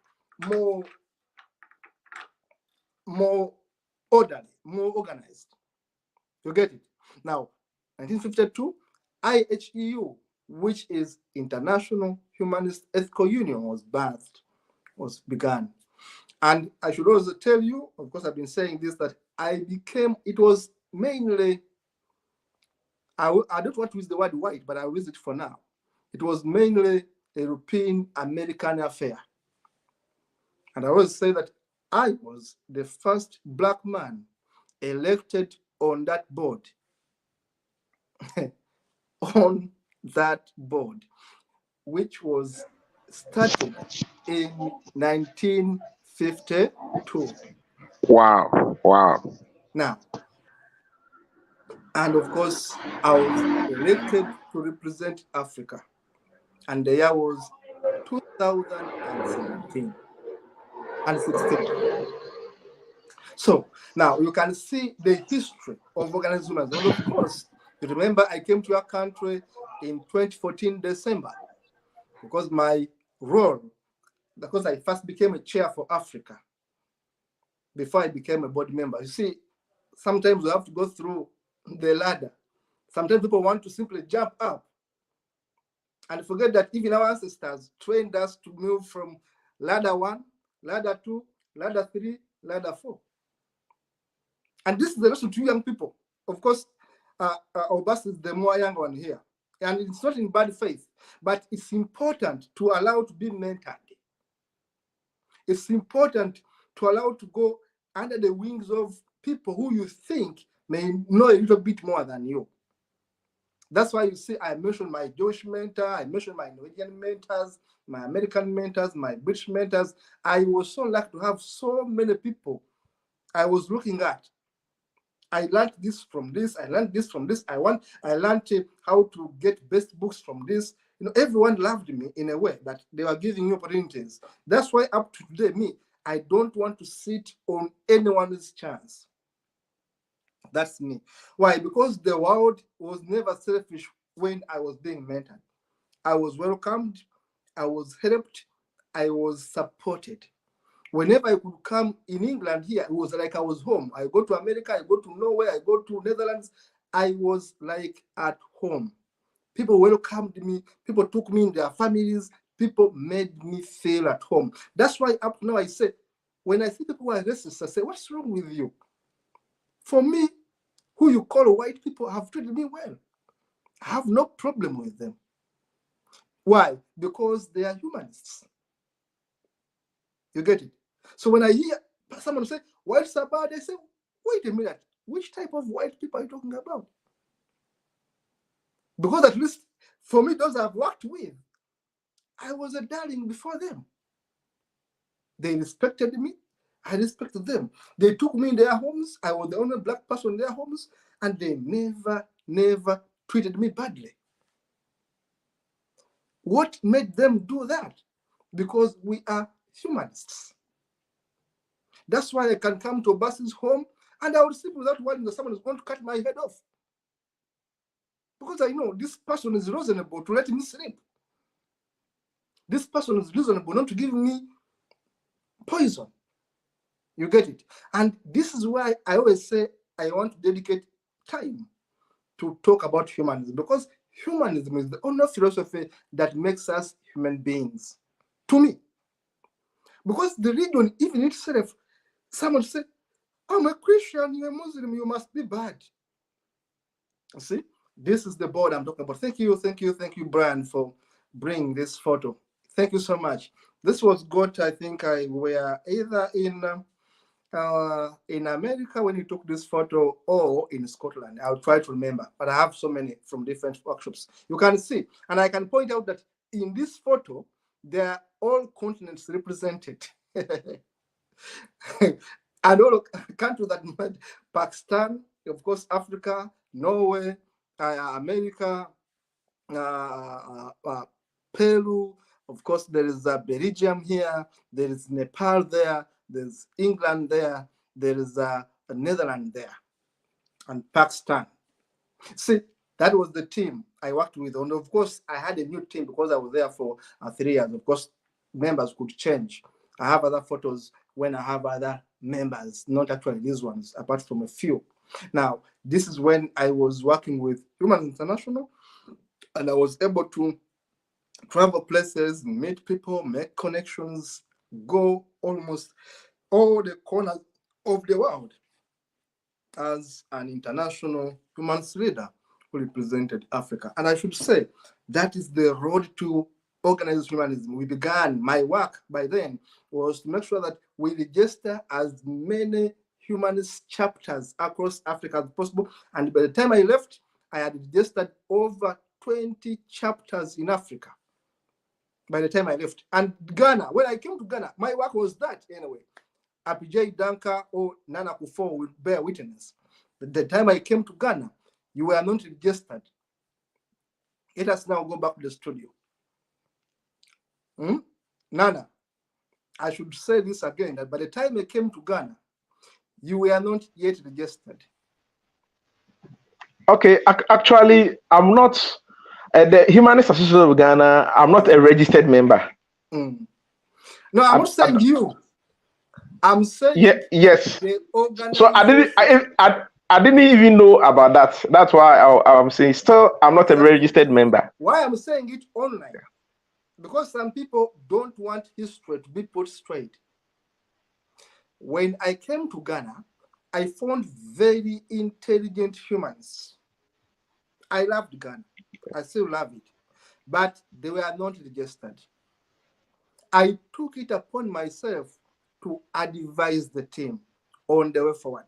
orderly, more organized? You get it? Now, 1952, IHEU, which is International Humanist Ethical Union, was begun. And I should also tell you, of course, I've been saying this, that it was mainly, I don't want to use the word white, but I'll use it for now. It was mainly a European American affair. And I always say that I was the first Black man elected on that board. On that board, which was started in 1952. Wow. Now, and of course, I was elected to represent Africa, and the year was 2017 and 16. So now you can see the history of organized humanism. And of course, you remember I came to your country in 2014 December, because my role, because I first became a chair for Africa before I became a board member. You see, sometimes we have to go through the ladder. Sometimes people want to simply jump up and forget that even our ancestors trained us to move from ladder 1, ladder 2, ladder 3, ladder 4. And this is the lesson to young people. Of course, Obas is the more young one here. And it's not in bad faith, but it's important to allow to be mentored. It's important to allow to go under the wings of people who you think may know a little bit more than you. That's why you see I mentioned my Jewish mentor, I mentioned my Norwegian mentors, my American mentors, my British mentors. I was so lucky to have so many people I was looking at. I learned this from this, I learned this from this, I learned how to get best books from this. You know, everyone loved me in a way that they were giving me opportunities. That's why up to today, I don't want to sit on anyone's chance. That's me. Why? Because the world was never selfish when I was being mentored. I was welcomed, I was helped, I was supported. Whenever I could come in England here, it was like I was home. I go to America, I go to Norway, I go to Netherlands, I was like at home. People welcomed me, people took me in their families, people made me feel at home. That's why up now I say, when I see people who are racist, I say, what's wrong with you? For me, who you call white people have treated me well. I have no problem with them. Why? Because they are humanists. You get it? So when I hear someone say, whites are bad, I say, wait a minute, which type of white people are you talking about? Because at least for me, those I've worked with, I was a darling before them. They respected me. I respected them. They took me in their homes. I was the only black person in their homes, and they never treated me badly. What made them do that? Because we are humanists. That's why I can come to a person's home and I will sleep without worrying that someone is going to cut my head off. Because I know this person is reasonable to let me sleep. This person is reasonable not to give me poison. You get it? And this is why I always say I want to dedicate time to talk about humanism, because humanism is the only philosophy that makes us human beings, to me. Because the religion, even itself, someone said, I'm a Christian, you're a Muslim, you must be bad. See, this is the board I'm talking about. Thank you, Brian, for bringing this photo. Thank you so much. This was got, I think I were either in America when you took this photo or in Scotland. I'll try to remember, but I have so many from different workshops. You can see, and I can point out that in this photo, there are all continents represented. And all countries that made Pakistan, of course, Africa, Norway, America, Peru, of course, there is Belgium here, there is Nepal there, there's England there, there is Netherlands there, and Pakistan. See, that was the team I worked with. And of course, I had a new team because I was there for 3 years. Of course, members could change. I have other photos when I have other members, not actually these ones, apart from a few. Now, this is when I was working with Humans International, and I was able to travel places, meet people, make connections, go almost all the corners of the world as an international humans leader who represented Africa. And I should say, that is the road to organized humanism. We began, my work by then was to make sure that we register as many humanist chapters across Africa as possible. And by the time I left, I had registered over 20 chapters in Africa by the time I left. And Ghana, when I came to Ghana, my work was that anyway. Apijay Danka or Nana Kufo will bear witness. The time I came to Ghana, you were not registered. Let us now go back to the studio. Nana, I should say this again, that by the time I came to Ghana, you were not yet registered. Okay, actually, I'm not the Humanist Association of Ghana. I'm not a registered member. No, I'm not saying you. I'm saying yes. the organization. So I didn't even know about that. That's why I'm saying still I'm not a registered member. Why I'm saying it online? Because some people don't want history to be put straight. When I came to Ghana, I found very intelligent humans. I loved Ghana. I still love it. But they were not registered. I took it upon myself to advise the team on the way forward.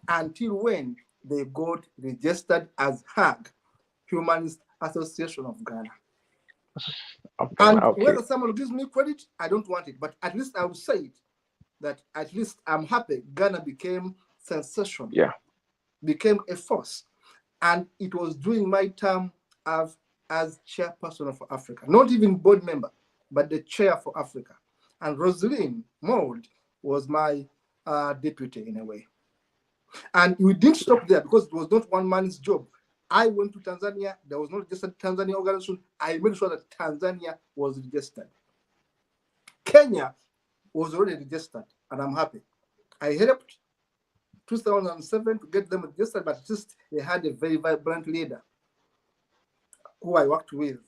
Until when they got registered as HAG, Humanist Association of Ghana. And whether someone gives me credit, I don't want it. But at least I will say it, that at least I'm happy Ghana became sensational, became a force. And it was during my term as chairperson for Africa, not even board member, but the chair for Africa. And Rosalind Mould was my deputy in a way. And we didn't stop there because it was not one man's job. I went to Tanzania. There was no registered Tanzania organization. I made sure that Tanzania was registered. Kenya was already registered, and I'm happy. I helped 2007 to get them registered, but just they had a very vibrant leader who I worked with.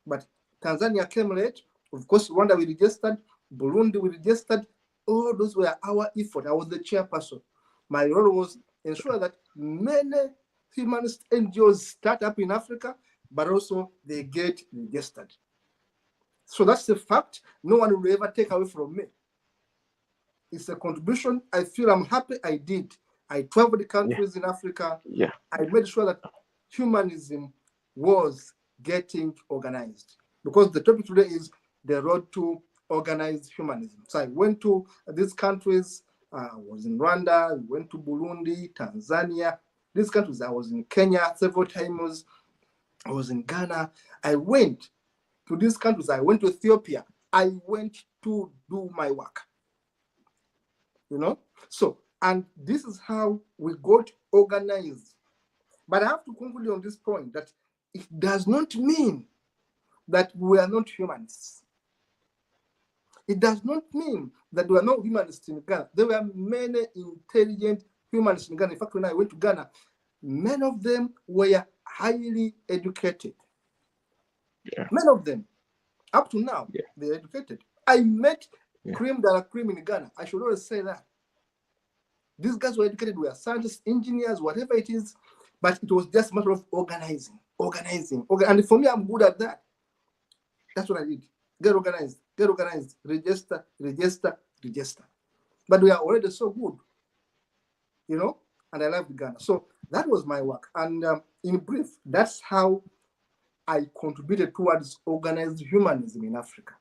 But Tanzania came late. Of course, Rwanda we registered, Burundi we registered. All those were our effort. I was the chairperson. My role was ensure that many humanist NGOs start up in Africa, but also they get registered. So that's the fact. No one will ever take away from me. It's a contribution. I feel I'm happy I did. I traveled the countries in Africa. I made sure that humanism was getting organized. Because the topic today is the road to organized humanism. So I went to these countries. I was in Rwanda, we went to Burundi, Tanzania, these countries. I was in Kenya several times. I was in Ghana. I went to these countries. I went to Ethiopia. I went to do my work. So, and this is how we got organized. But I have to conclude on this point that it does not mean that we are not humanists. It does not mean that there were no humanists in Ghana. There were many intelligent humanists in Ghana. In fact, when I went to Ghana, many of them were highly educated. Yeah. Many of them, up to now, they're educated. I met cream de la cream in Ghana. I should always say that. These guys were educated, were scientists, engineers, whatever it is, but it was just a matter of organizing. And for me, I'm good at that. That's what I did. Get organized, register. But we are already so good, and I love Ghana. So that was my work. And in brief, that's how I contributed towards organized humanism in Africa.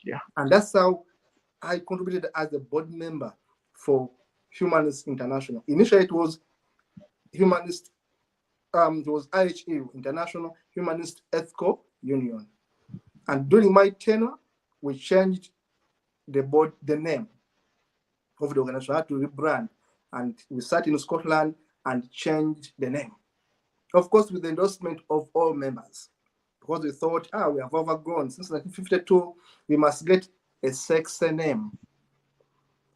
Yeah. And that's how I contributed as a board member for Humanist International. Initially, it was Humanist, it was IHU, International Humanist Ethical Union. And during my tenure, we changed the name of the organization. I had to rebrand, and we sat in Scotland and changed the name. Of course, with the endorsement of all members, because we thought, we have overgrown. Since 1952, we must get a sexy name.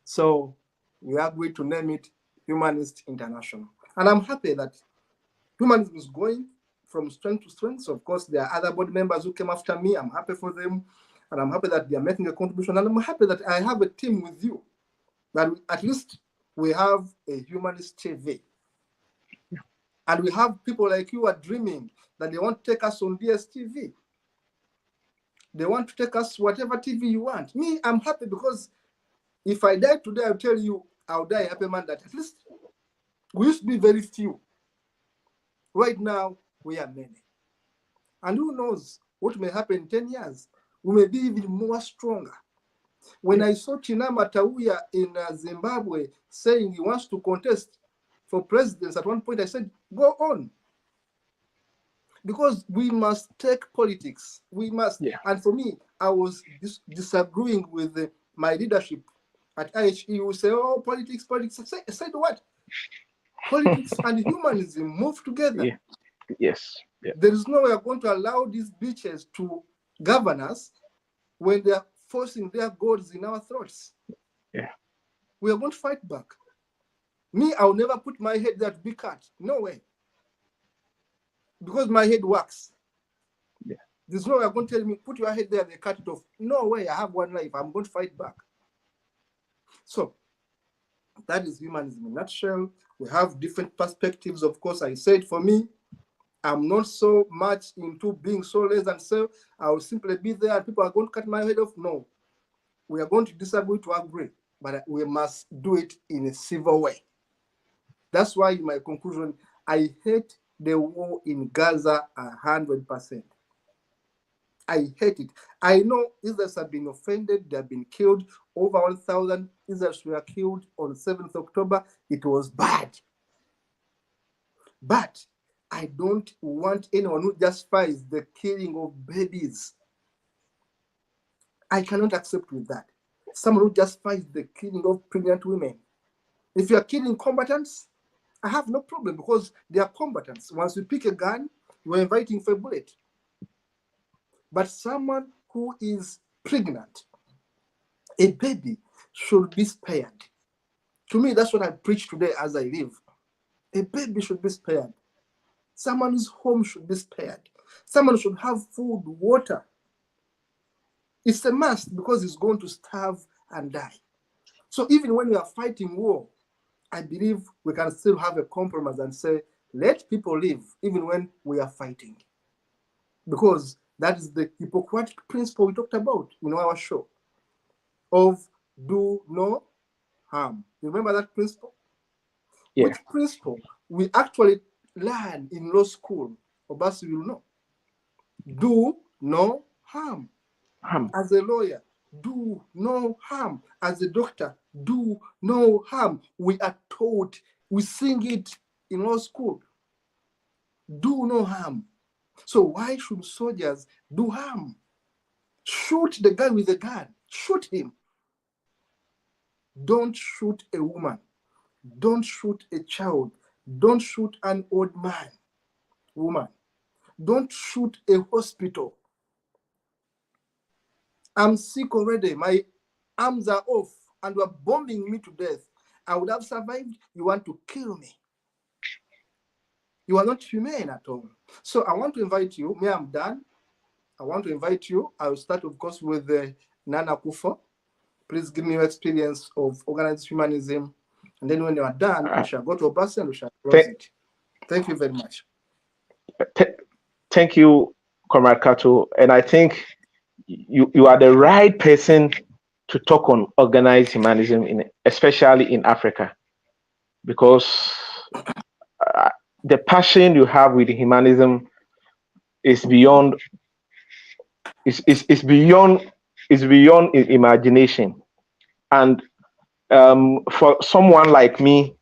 So we agreed to name it Humanist International. And I'm happy that humanism is going from strength to strength. So of course, there are other board members who came after me. I'm happy for them. And I'm happy that they are making a contribution. And I'm happy that I have a team with you. That at least we have a humanist TV. And we have people like you are dreaming that they want to take us on DSTV. They want to take us whatever TV you want. Me, I'm happy because if I die today, I'll tell you I'll die a happy man that at least we used to be very few. Right now, we are many. And who knows what may happen in 10 years? We may be even more stronger. When I saw Chinama Tauya in Zimbabwe saying he wants to contest for presidents, at one point I said, go on. Because we must take politics. We must. Yeah. And for me, I was disagreeing with my leadership at IHE who say, politics. I said what? Politics and humanism move together. Yeah. Yes. Yeah. There is no way we're going to allow these bitches to govern us when they are forcing their goals in our throats. Yeah. We are going to fight back. Me, I'll never put my head there to be cut. No way. Because my head works. Yeah. There's no way you're going to tell me, put your head there, they cut it off. No way, I have one life. I'm going to fight back. So, that is humanism in a nutshell. We have different perspectives. Of course, I said for me, I'm not so much into being so less and so I will simply be there and people are going to cut my head off. No. We are going to disagree to agree, but we must do it in a civil way. That's why in my conclusion, I hate the war in Gaza 100%. I hate it. I know Israelis have been offended. They have been killed. Over 1,000 Israelis were killed on 7th October. It was bad. But I don't want anyone who justifies the killing of babies. I cannot accept with that. Someone who justifies the killing of pregnant women. If you are killing combatants, I have no problem because they are combatants. Once you pick a gun, you are inviting for a bullet. But someone who is pregnant, a baby, should be spared. To me, that's what I preach today as I live. A baby should be spared. Someone's home should be spared. Someone should have food, water. It's a must because he's going to starve and die. So even when we are fighting war, I believe we can still have a compromise and say, let people live even when we are fighting. Because that is the Hippocratic principle we talked about in our show of do no harm. You remember that principle? Yeah. Which principle we actually learn in law school. Obasi will know. Do no harm. As a lawyer, Do no harm. As a doctor, do no harm. We are taught, we sing it in law school. Do no harm. So why should soldiers do harm? Shoot the guy with the gun. Shoot him. Don't shoot a woman. Don't shoot a child. Don't shoot an old man, woman. Don't shoot a hospital. I'm sick already. My arms are off and you are bombing me to death. I would have survived. You want to kill me. You are not humane at all. So I want to invite you. Me, I'm done. I want to invite you. I will start, of course, with Nana Kufo. Please give me your experience of organized humanism. And then when you are done, we shall go to Obasi and we shall close it. Thank you very much. Thank you, Comrade Kato. And I think you are the right person to talk on organized humanism, especially in Africa, because the passion you have with humanism is beyond imagination. And for someone like me,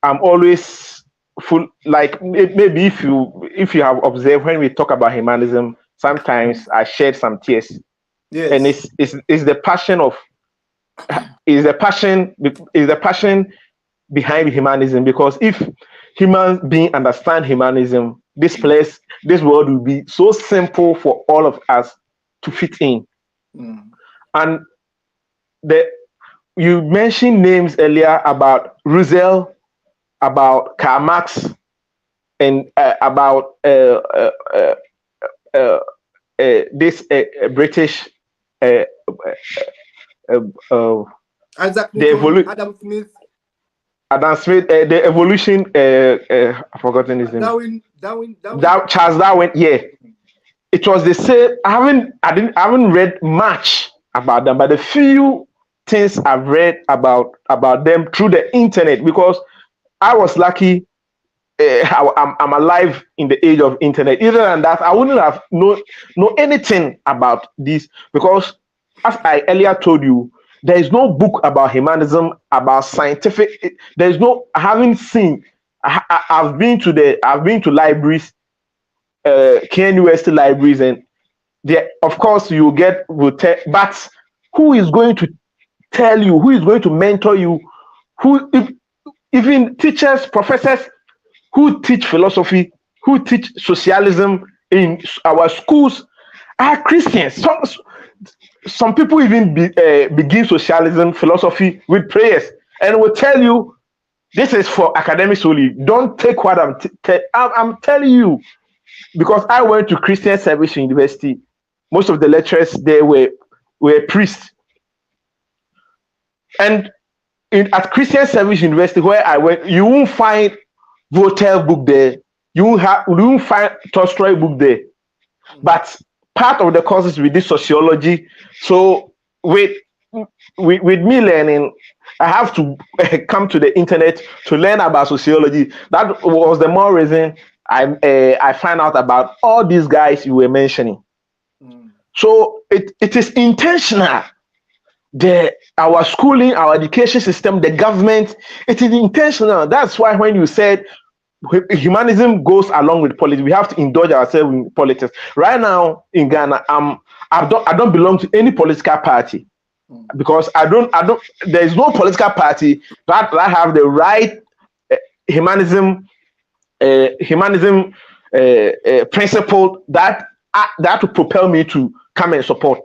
I'm always full. Like maybe if you have observed, when we talk about humanism, sometimes I shed some tears. Yes. And it's the passion of is the passion behind humanism, because if human beings understand humanism, this world will be so simple for all of us to fit in. And you mentioned names earlier about Roosevelt, about Karl Marx, and about this British Isaac Newton, Adam Smith, the evolution. I've forgotten his name. Charles Darwin. Yeah, it was the same. I haven't read much about them, but the few things I've read about them through the internet, because I was lucky. I'm alive in the age of internet. Other than that, I wouldn't have know anything about this, because as I earlier told you, there is no book about humanism, about scientific. There's no. I haven't seen. I've been to libraries, Kenya University libraries, and there, of course, you will tell. But who is going to tell you? Who is going to mentor you? Even teachers, professors who teach philosophy, who teach socialism in our schools are Christians. Some people even begin socialism philosophy with prayers and will tell you this is for academics only. Don't take what I'm telling you, because I went to Christian Service University. Most of the lecturers there were priests, and at Christian Service University where I went, you won't find Voltaire book there. You won't find Tolstoy book there. But part of the courses we did sociology. So with me learning, I have to come to the internet to learn about sociology. That was the more reason I found out about all these guys you were mentioning. So it is intentional. Our schooling, our education system, the government, it is intentional. That's why when you said humanism goes along with politics, we have to indulge ourselves in politics. Right now in Ghana, I don't belong to any political party, because I don't. There is no political party that have the right humanism principle that to propel me to come and support.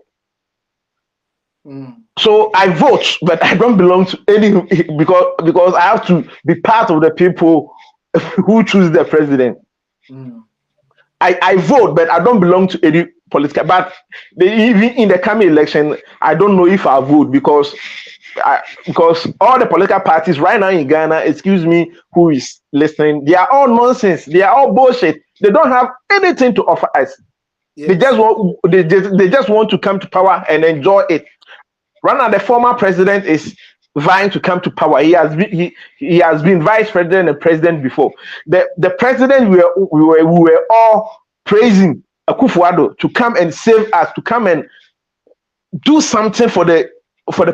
So I vote, but I don't belong to any, because I have to be part of the people who choose the president. I vote, but I don't belong to any political. But even in the coming election, I don't know if I vote, because all the political parties right now in Ghana, excuse me, who is listening, they are all nonsense. They are all bullshit. They don't have anything to offer us. Yes. They just want to come to power and enjoy it. Right now, the former president is vying to come to power. He has been vice president and president before. The president we were all praising, Akufo-Addo, to come and save us, to come and do something for the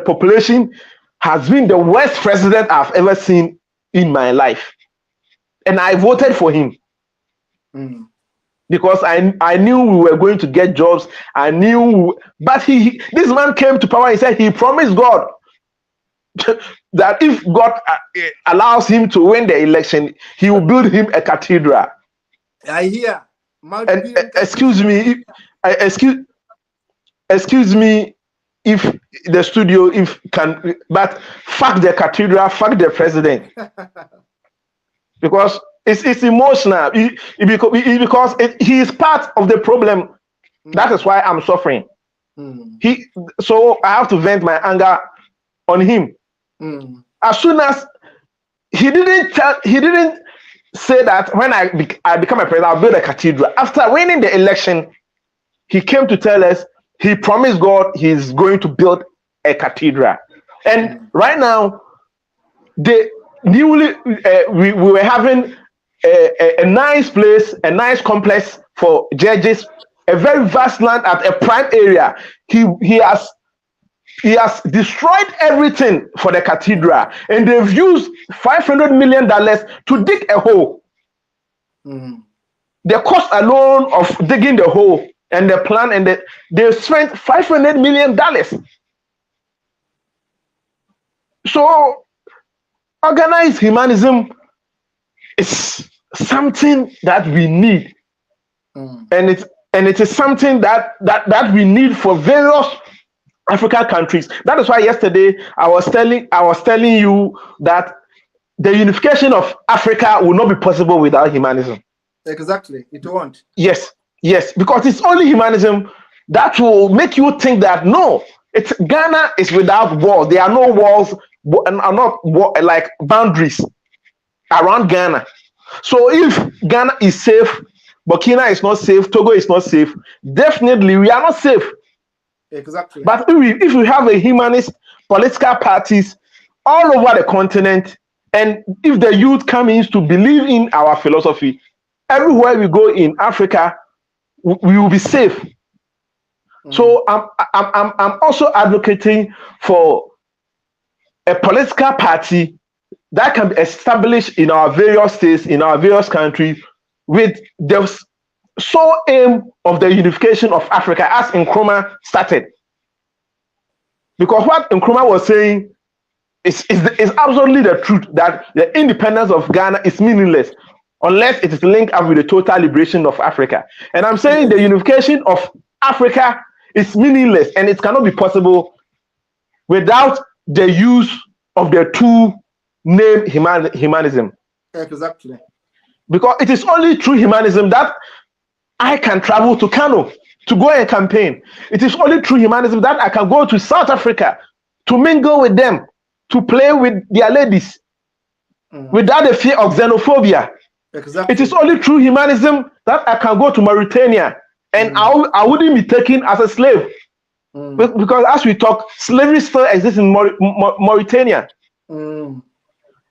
population has been the worst president I've ever seen in my life. And I voted for him. Because I knew we were going to get jobs. I knew, but this man came to power. He said he promised God that if God allows him to win the election, he will build him a cathedral. I hear. And excuse me, excuse me, if the studio but fuck the cathedral, fuck the president, because it's emotional. Because he is part of the problem. That is why I'm suffering. So I have to vent my anger on him. As soon as he didn't say that when I become a president, I'll build a cathedral. After winning the election, he came to tell us he promised God he's going to build a cathedral. And right now, we were having a nice place, a nice complex for judges, a very vast land at a prime area. He has destroyed everything for the cathedral, and they've used $500 million to dig a hole. The cost alone of digging the hole and the plan, and they spent $500 million. So organized humanism is something that we need, and it is something that we need for various African countries. That is why yesterday I was telling you that the unification of Africa will not be possible without humanism. Exactly, it won't. Yes, because it's only humanism that will make you think that no, Ghana is without walls. There are no walls, are not like boundaries around Ghana. So if Ghana is safe, Burkina is not safe, Togo is not safe, definitely we are not safe. Exactly. But if we have a humanist political parties all over the continent, and if the youth come in to believe in our philosophy, everywhere we go in Africa, we will be safe. So I'm also advocating for a political party that can be established in our various states, in our various countries, with the sole aim of the unification of Africa, as Nkrumah started. Because what Nkrumah was saying is absolutely the truth, that the independence of Ghana is meaningless unless it is linked up with the total liberation of Africa. And I'm saying the unification of Africa is meaningless, and it cannot be possible without the use of the two name humanism. Exactly. Because it is only through humanism that I can travel to Kano to go and campaign. It is only through humanism that I can go to South Africa to mingle with them, to play with their ladies without the fear of xenophobia. Exactly. It is only through humanism that I can go to Mauritania and I wouldn't be taken as a slave. Because as we talk, slavery still exists in Mauritania.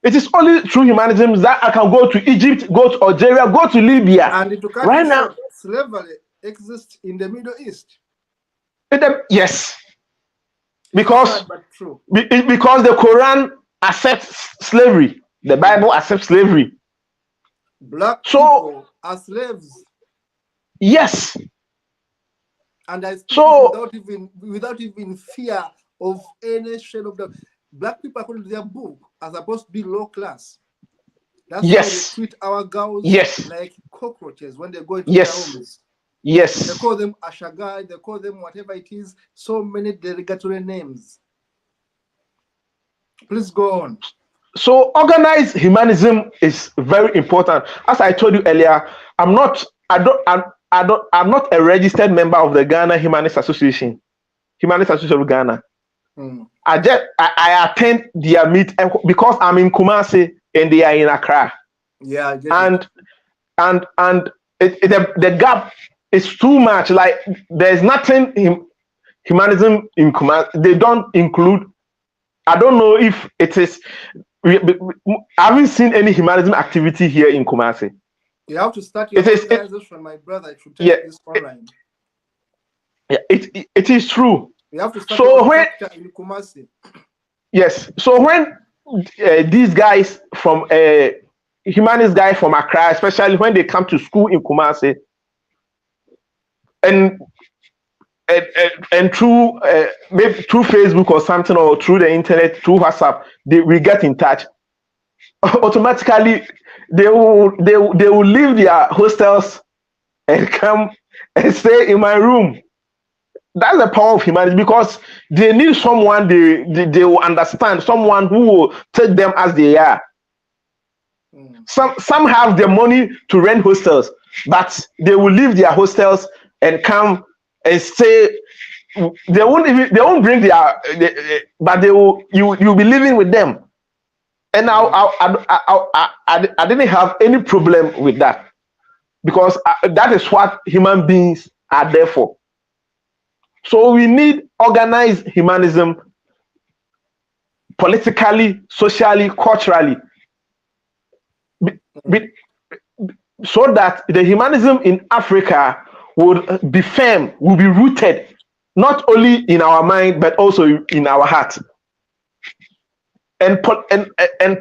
It is only through humanism that I can go to Egypt, go to Algeria, go to Libya. And right now, slavery exists in the Middle East. Yes, because true. Because the Quran accepts slavery, the Bible accepts slavery. Black people are slaves. Yes. And I speak so without even fear of any shade of doubt. Black people, according to their book, are supposed to be low class. That's why they treat our girls like cockroaches when they go into their homes. Yes. They call them Ashagai, they call them whatever it is, so many derogatory names. Please go on. So organized humanism is very important. As I told you earlier, I'm not a registered member of the Ghana Humanist Association of Ghana. I attend their meet because I'm in Kumasi and they are in Accra. Yeah, the gap is too much. Like there's nothing in humanism in Kumasi. They don't include. I don't know if it is. I haven't seen any humanism activity here in Kumasi. You have to start your organization, my brother. It should take this online. It is true. We have to start So with when in Kumasi. yes, so when these guys from humanist guy from Accra, especially when they come to school in Kumasi, and and through maybe through Facebook or something, or through the internet, through WhatsApp, we get in touch. Automatically, they will leave their hostels and come and stay in my room. That's the power of humanity, because they need someone they will understand, someone who will take them as they are. Some have the money to rent hostels, but they will leave their hostels and come and stay. They won't bring but they will you'll be living with them. And I didn't have any problem with that, because that is what human beings are there for. So we need organized humanism, politically, socially, culturally, so that the humanism in Africa would be firm, will be rooted not only in our mind but also in our heart. And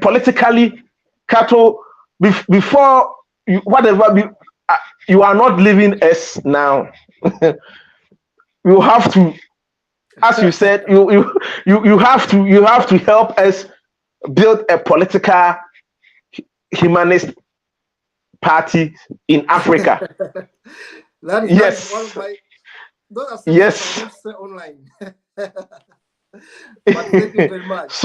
politically, Cato, before you, whatever you are not living as now. You have to, as you said, you have to help us build a political humanist party in Africa. Yes. One of my, those are yes. I won't say online. But thank you very much.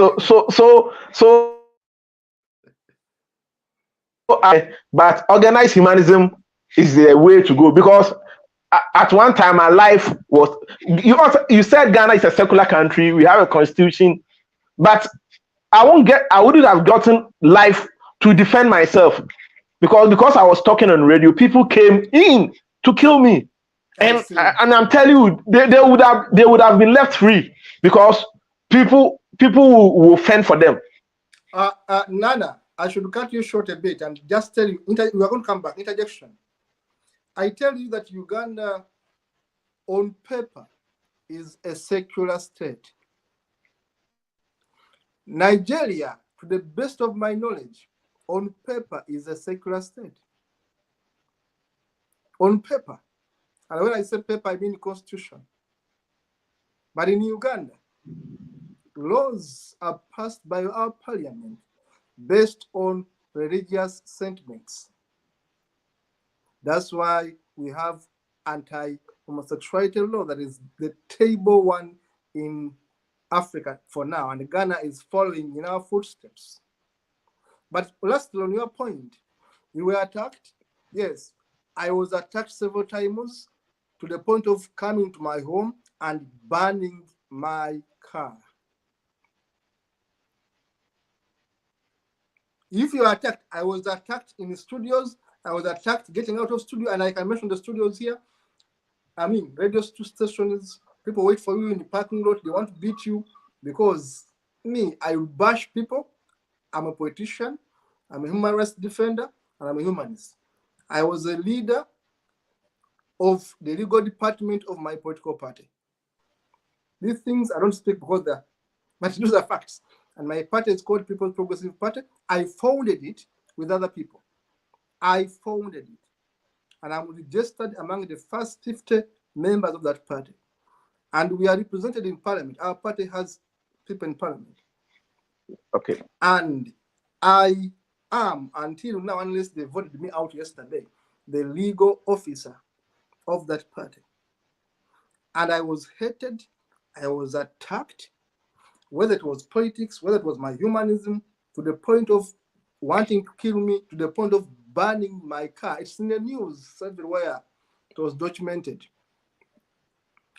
But organized humanism is the way to go, because at one time my life was, you said Ghana is a secular country, we have a constitution, but I wouldn't have gotten life to defend myself, because I was talking on radio. People came in to kill me, and I'm telling you, they would have been left free, because people will fend for them. Nana, I should cut you short a bit and just tell you, we are going to come back. Interjection. I tell you that Uganda, on paper, is a secular state. Nigeria, to the best of my knowledge, on paper is a secular state. On paper. And when I say paper, I mean constitution. But in Uganda, laws are passed by our parliament based on religious sentiments. That's why we have anti-homosexuality law that is the table one in Africa for now, and Ghana is following in our footsteps. But lastly, on your point, you were attacked. Yes, I was attacked several times, to the point of coming to my home and burning my car. If you are attacked, I was attacked in the studios, I was attacked getting out of studio, and I can mention the studios here. I mean, radio stations, people wait for you in the parking lot, they want to beat you, because me, I bash people. I'm a politician, I'm a human rights defender, and I'm a humanist. I was a leader of the legal department of my political party. These things I don't speak because they're, but those are facts. And my party is called People's Progressive Party. I founded it with other people. I founded it. And I'm registered among the first 50 members of that party. And we are represented in parliament. Our party has people in parliament. Okay. And I am, until now, unless they voted me out yesterday, the legal officer of that party. And I was hated, I was attacked, whether it was politics, whether it was my humanism, to the point of wanting to kill me, to the point of burning my car. It's in the news everywhere. It was documented.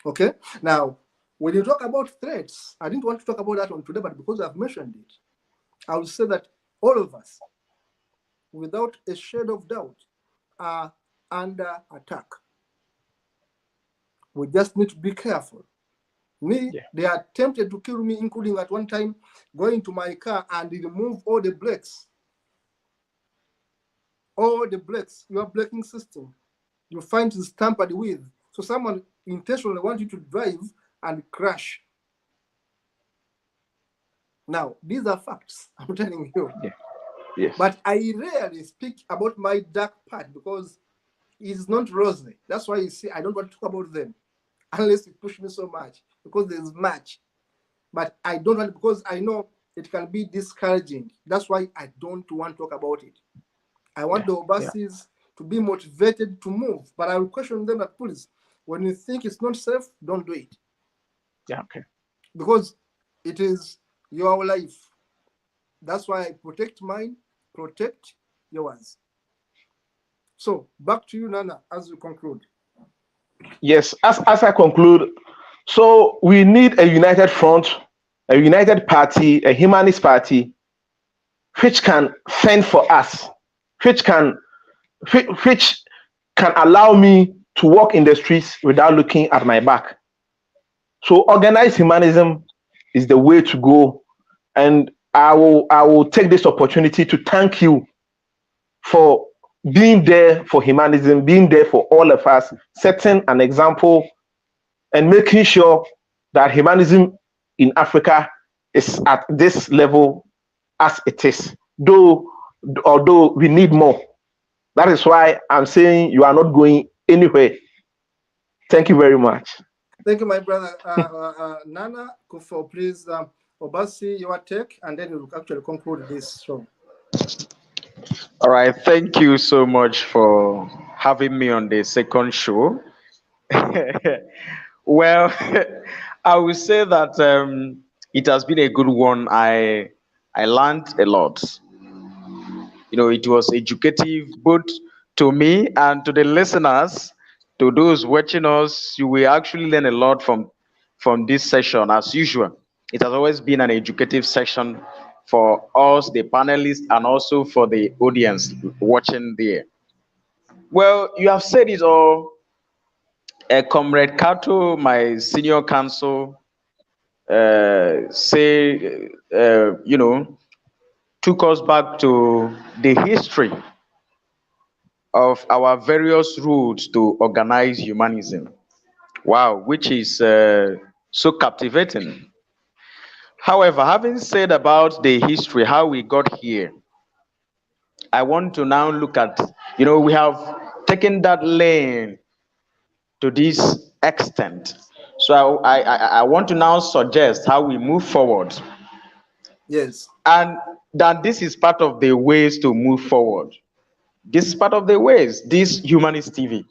Okay? Now, when you talk about threats, I didn't want to talk about that on today, but because I've mentioned it, I will say that all of us, without a shade of doubt, are under attack. We just need to be careful. They attempted to kill me, including at one time going to my car and remove all the brakes. All the brakes, your braking system, you find is tampered with. So someone intentionally wants you to drive and crash. Now, these are facts, I'm telling you. Yeah. Yes. But I rarely speak about my dark part because it's not rosy. That's why you see, I don't want to talk about them unless you push me so much because there's much. But I don't want, because I know it can be discouraging. That's why I don't want to talk about it. I want the overseas to be motivated to move, but I will question them that, please, when you think it's not safe, don't do it. Yeah. Okay. Because it is your life. That's why I protect mine, protect yours. So back to you, Nana, as we conclude. Yes. As I conclude, so we need a united front, a united party, a humanist party, which can fend for us, which can which can allow me to walk in the streets without looking at my back. So organized humanism is the way to go. And I will take this opportunity to thank you for being there for humanism, being there for all of us, setting an example and making sure that humanism in Africa is at this level as it is. Although we need more. That is why I'm saying you are not going anywhere. Thank you very much. Thank you, my brother. Nana, Kufo, please, Obasi, your take, and then we'll actually conclude this show. All right. Thank you so much for having me on the second show. Well, I will say that it has been a good one. I learned a lot. It was educative both to me and to the listeners, to those watching us. You will actually learn a lot from this session, as usual. It has always been an educative session for us, the panelists, and also for the audience watching there. Well, you have said it all. Comrade Kato, my senior counsel, say, took us back to the history of our various routes to organize humanism. Wow, which is so captivating. However, having said about the history, how we got here, I want to now look at, we have taken that lane to this extent. So I want to now suggest how we move forward. Yes. And that this is part of the ways to move forward. This is part of the ways. This Humanist TV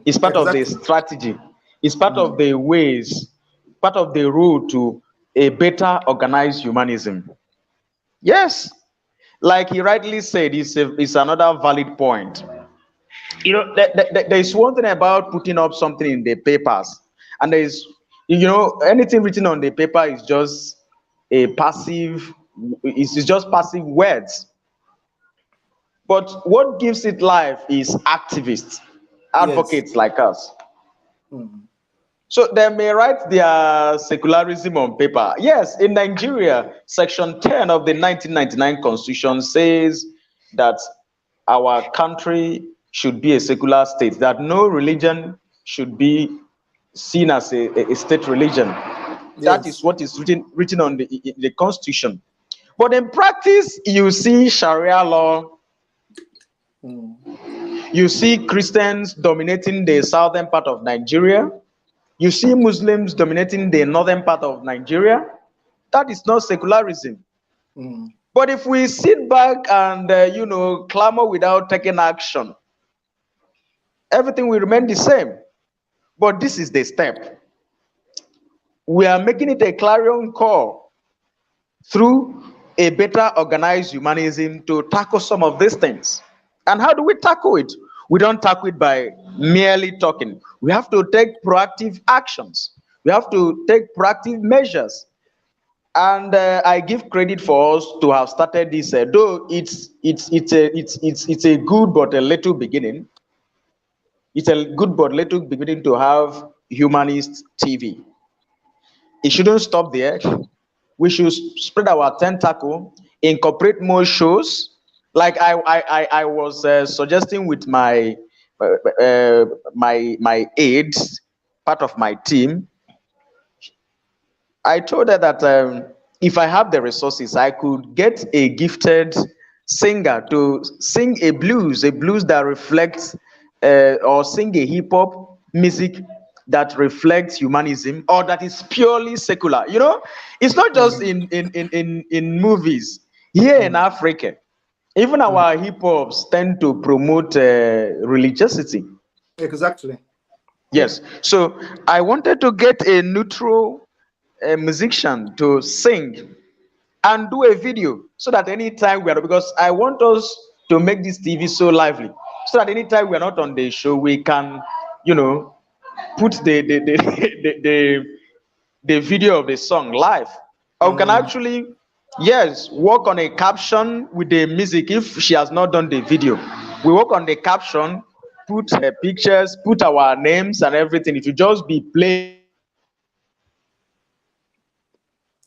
is part of the Exactly. strategy. It's part of the ways, part of the road to a better organized humanism. Yes, like he rightly said, it's another valid point. There is one thing about putting up something in the papers, and there is, anything written on the paper is just a passive, it's just passive words. But what gives it life is activists, Yes. advocates like us. Mm. So they may write their secularism on paper. Yes, in Nigeria, Section 10 of the 1999 Constitution says that our country should be a secular state, that no religion should be seen as a state religion. That is Yes. what is written on the Constitution. But in practice, you see Sharia law, Mm. you see Christians dominating the southern part of Nigeria, you see Muslims dominating the northern part of Nigeria. That is not secularism. Mm. But if we sit back and, clamor without taking action, everything will remain the same. But this is the step. We are making it a clarion call through a better organized humanism to tackle some of these things. And how do we tackle it? We don't tackle it by merely talking. We have to take proactive actions. We have to take proactive measures. And I give credit for us to have started this, though it's a good but a little beginning. It's a good but little beginning to have Humanist TV. It shouldn't stop there. We should spread our tentacle, incorporate more shows. Like I was suggesting with my aides, part of my team. I told her that if I have the resources, I could get a gifted singer to sing a blues that reflects, or sing a hip hop music that reflects humanism or that is purely secular. You know, it's not just Mm, in movies. Here in mm, Africa, even mm. our hip hops tend to promote religiosity. Exactly. Yes. So I wanted to get a neutral musician to sing and do a video so that anytime we are, because I want us to make this TV so lively so that anytime we are not on the show, we can, you know, put the video of the song live. Or we can Mm. actually, yes, work on a caption with the music if she has not done the video. We work on the caption, put her pictures, put our names and everything. It will just be playing.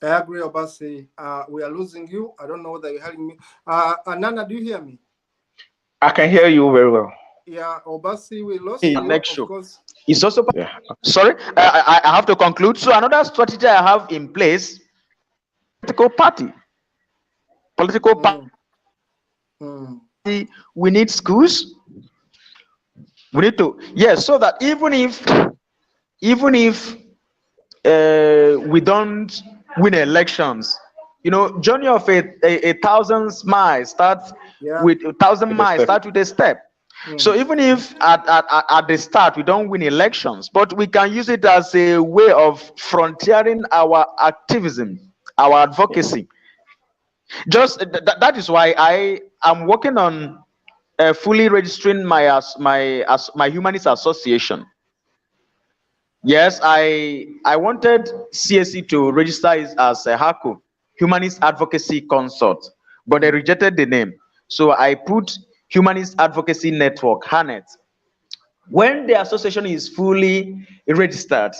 I agree, Obasi. We are losing you. I don't know whether you're hearing me. Nana, do you hear me? I can hear you very well. Yeah, Obasi, we lost On you, next of show. course. It's also Yeah. sorry. I have to conclude. So another strategy I have in place: political party. Political Mm, mm, party. We need schools. We need to, yes, so that even if we don't win elections, you know, journey of a thousand miles starts yeah. with a thousand With the miles step. start with a step. So Mm, even if at the start we don't win elections, but we can use it as a way of frontiering our activism, our Yeah. advocacy. Just that is why I am working on fully registering my humanist association. Yes, I wanted CSC to register it as a HACO, Humanist Advocacy Consort, but they mm. rejected the name. So I put Humanist Advocacy Network, HANET. When the association is fully registered,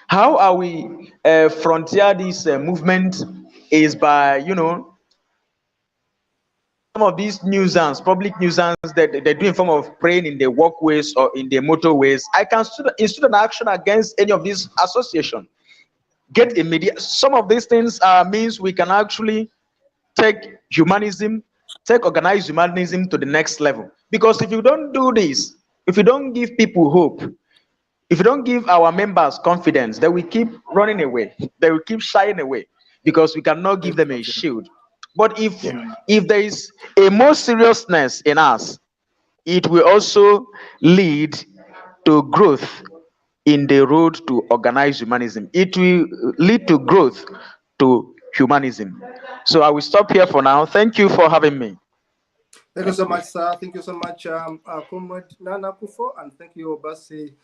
how are we frontier this movement is by, you know, some of these nuisance, public nuisance that they do in form of praying in the walkways or in the motorways. I can institute an action against any of these association. Get immediate. Some of these things means we can actually take humanism, take organized humanism to the next level. Because if you don't do this, if you don't give people hope, if you don't give our members confidence, they will keep running away. They will keep shying away because we cannot give them a Exactly. shield. But Mm. if there is a more seriousness in us, it will also lead to growth in the road to organized humanism. It will lead to growth to humanism. So I will stop here for now. Thank you for having me. Thank you Thank so you. much, sir. Thank you so much, Comrade Nana Kufo, and thank you, Obasi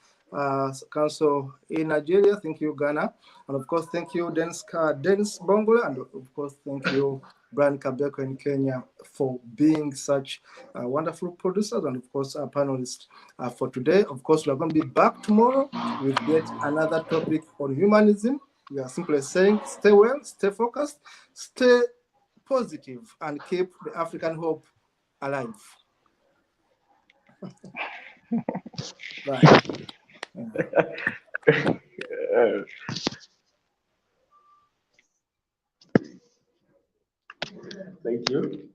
Council in Nigeria. Thank you, Ghana. And of course, thank you, Dennis Bongola, and of course, thank you, Brian Kabeko in Kenya, for being such wonderful producers and, of course, our panelists for today. Of course, we're going to be back tomorrow with yet another topic on humanism. We are simply saying stay well, stay focused, stay positive, and keep the African hope alive. Bye. Thank you.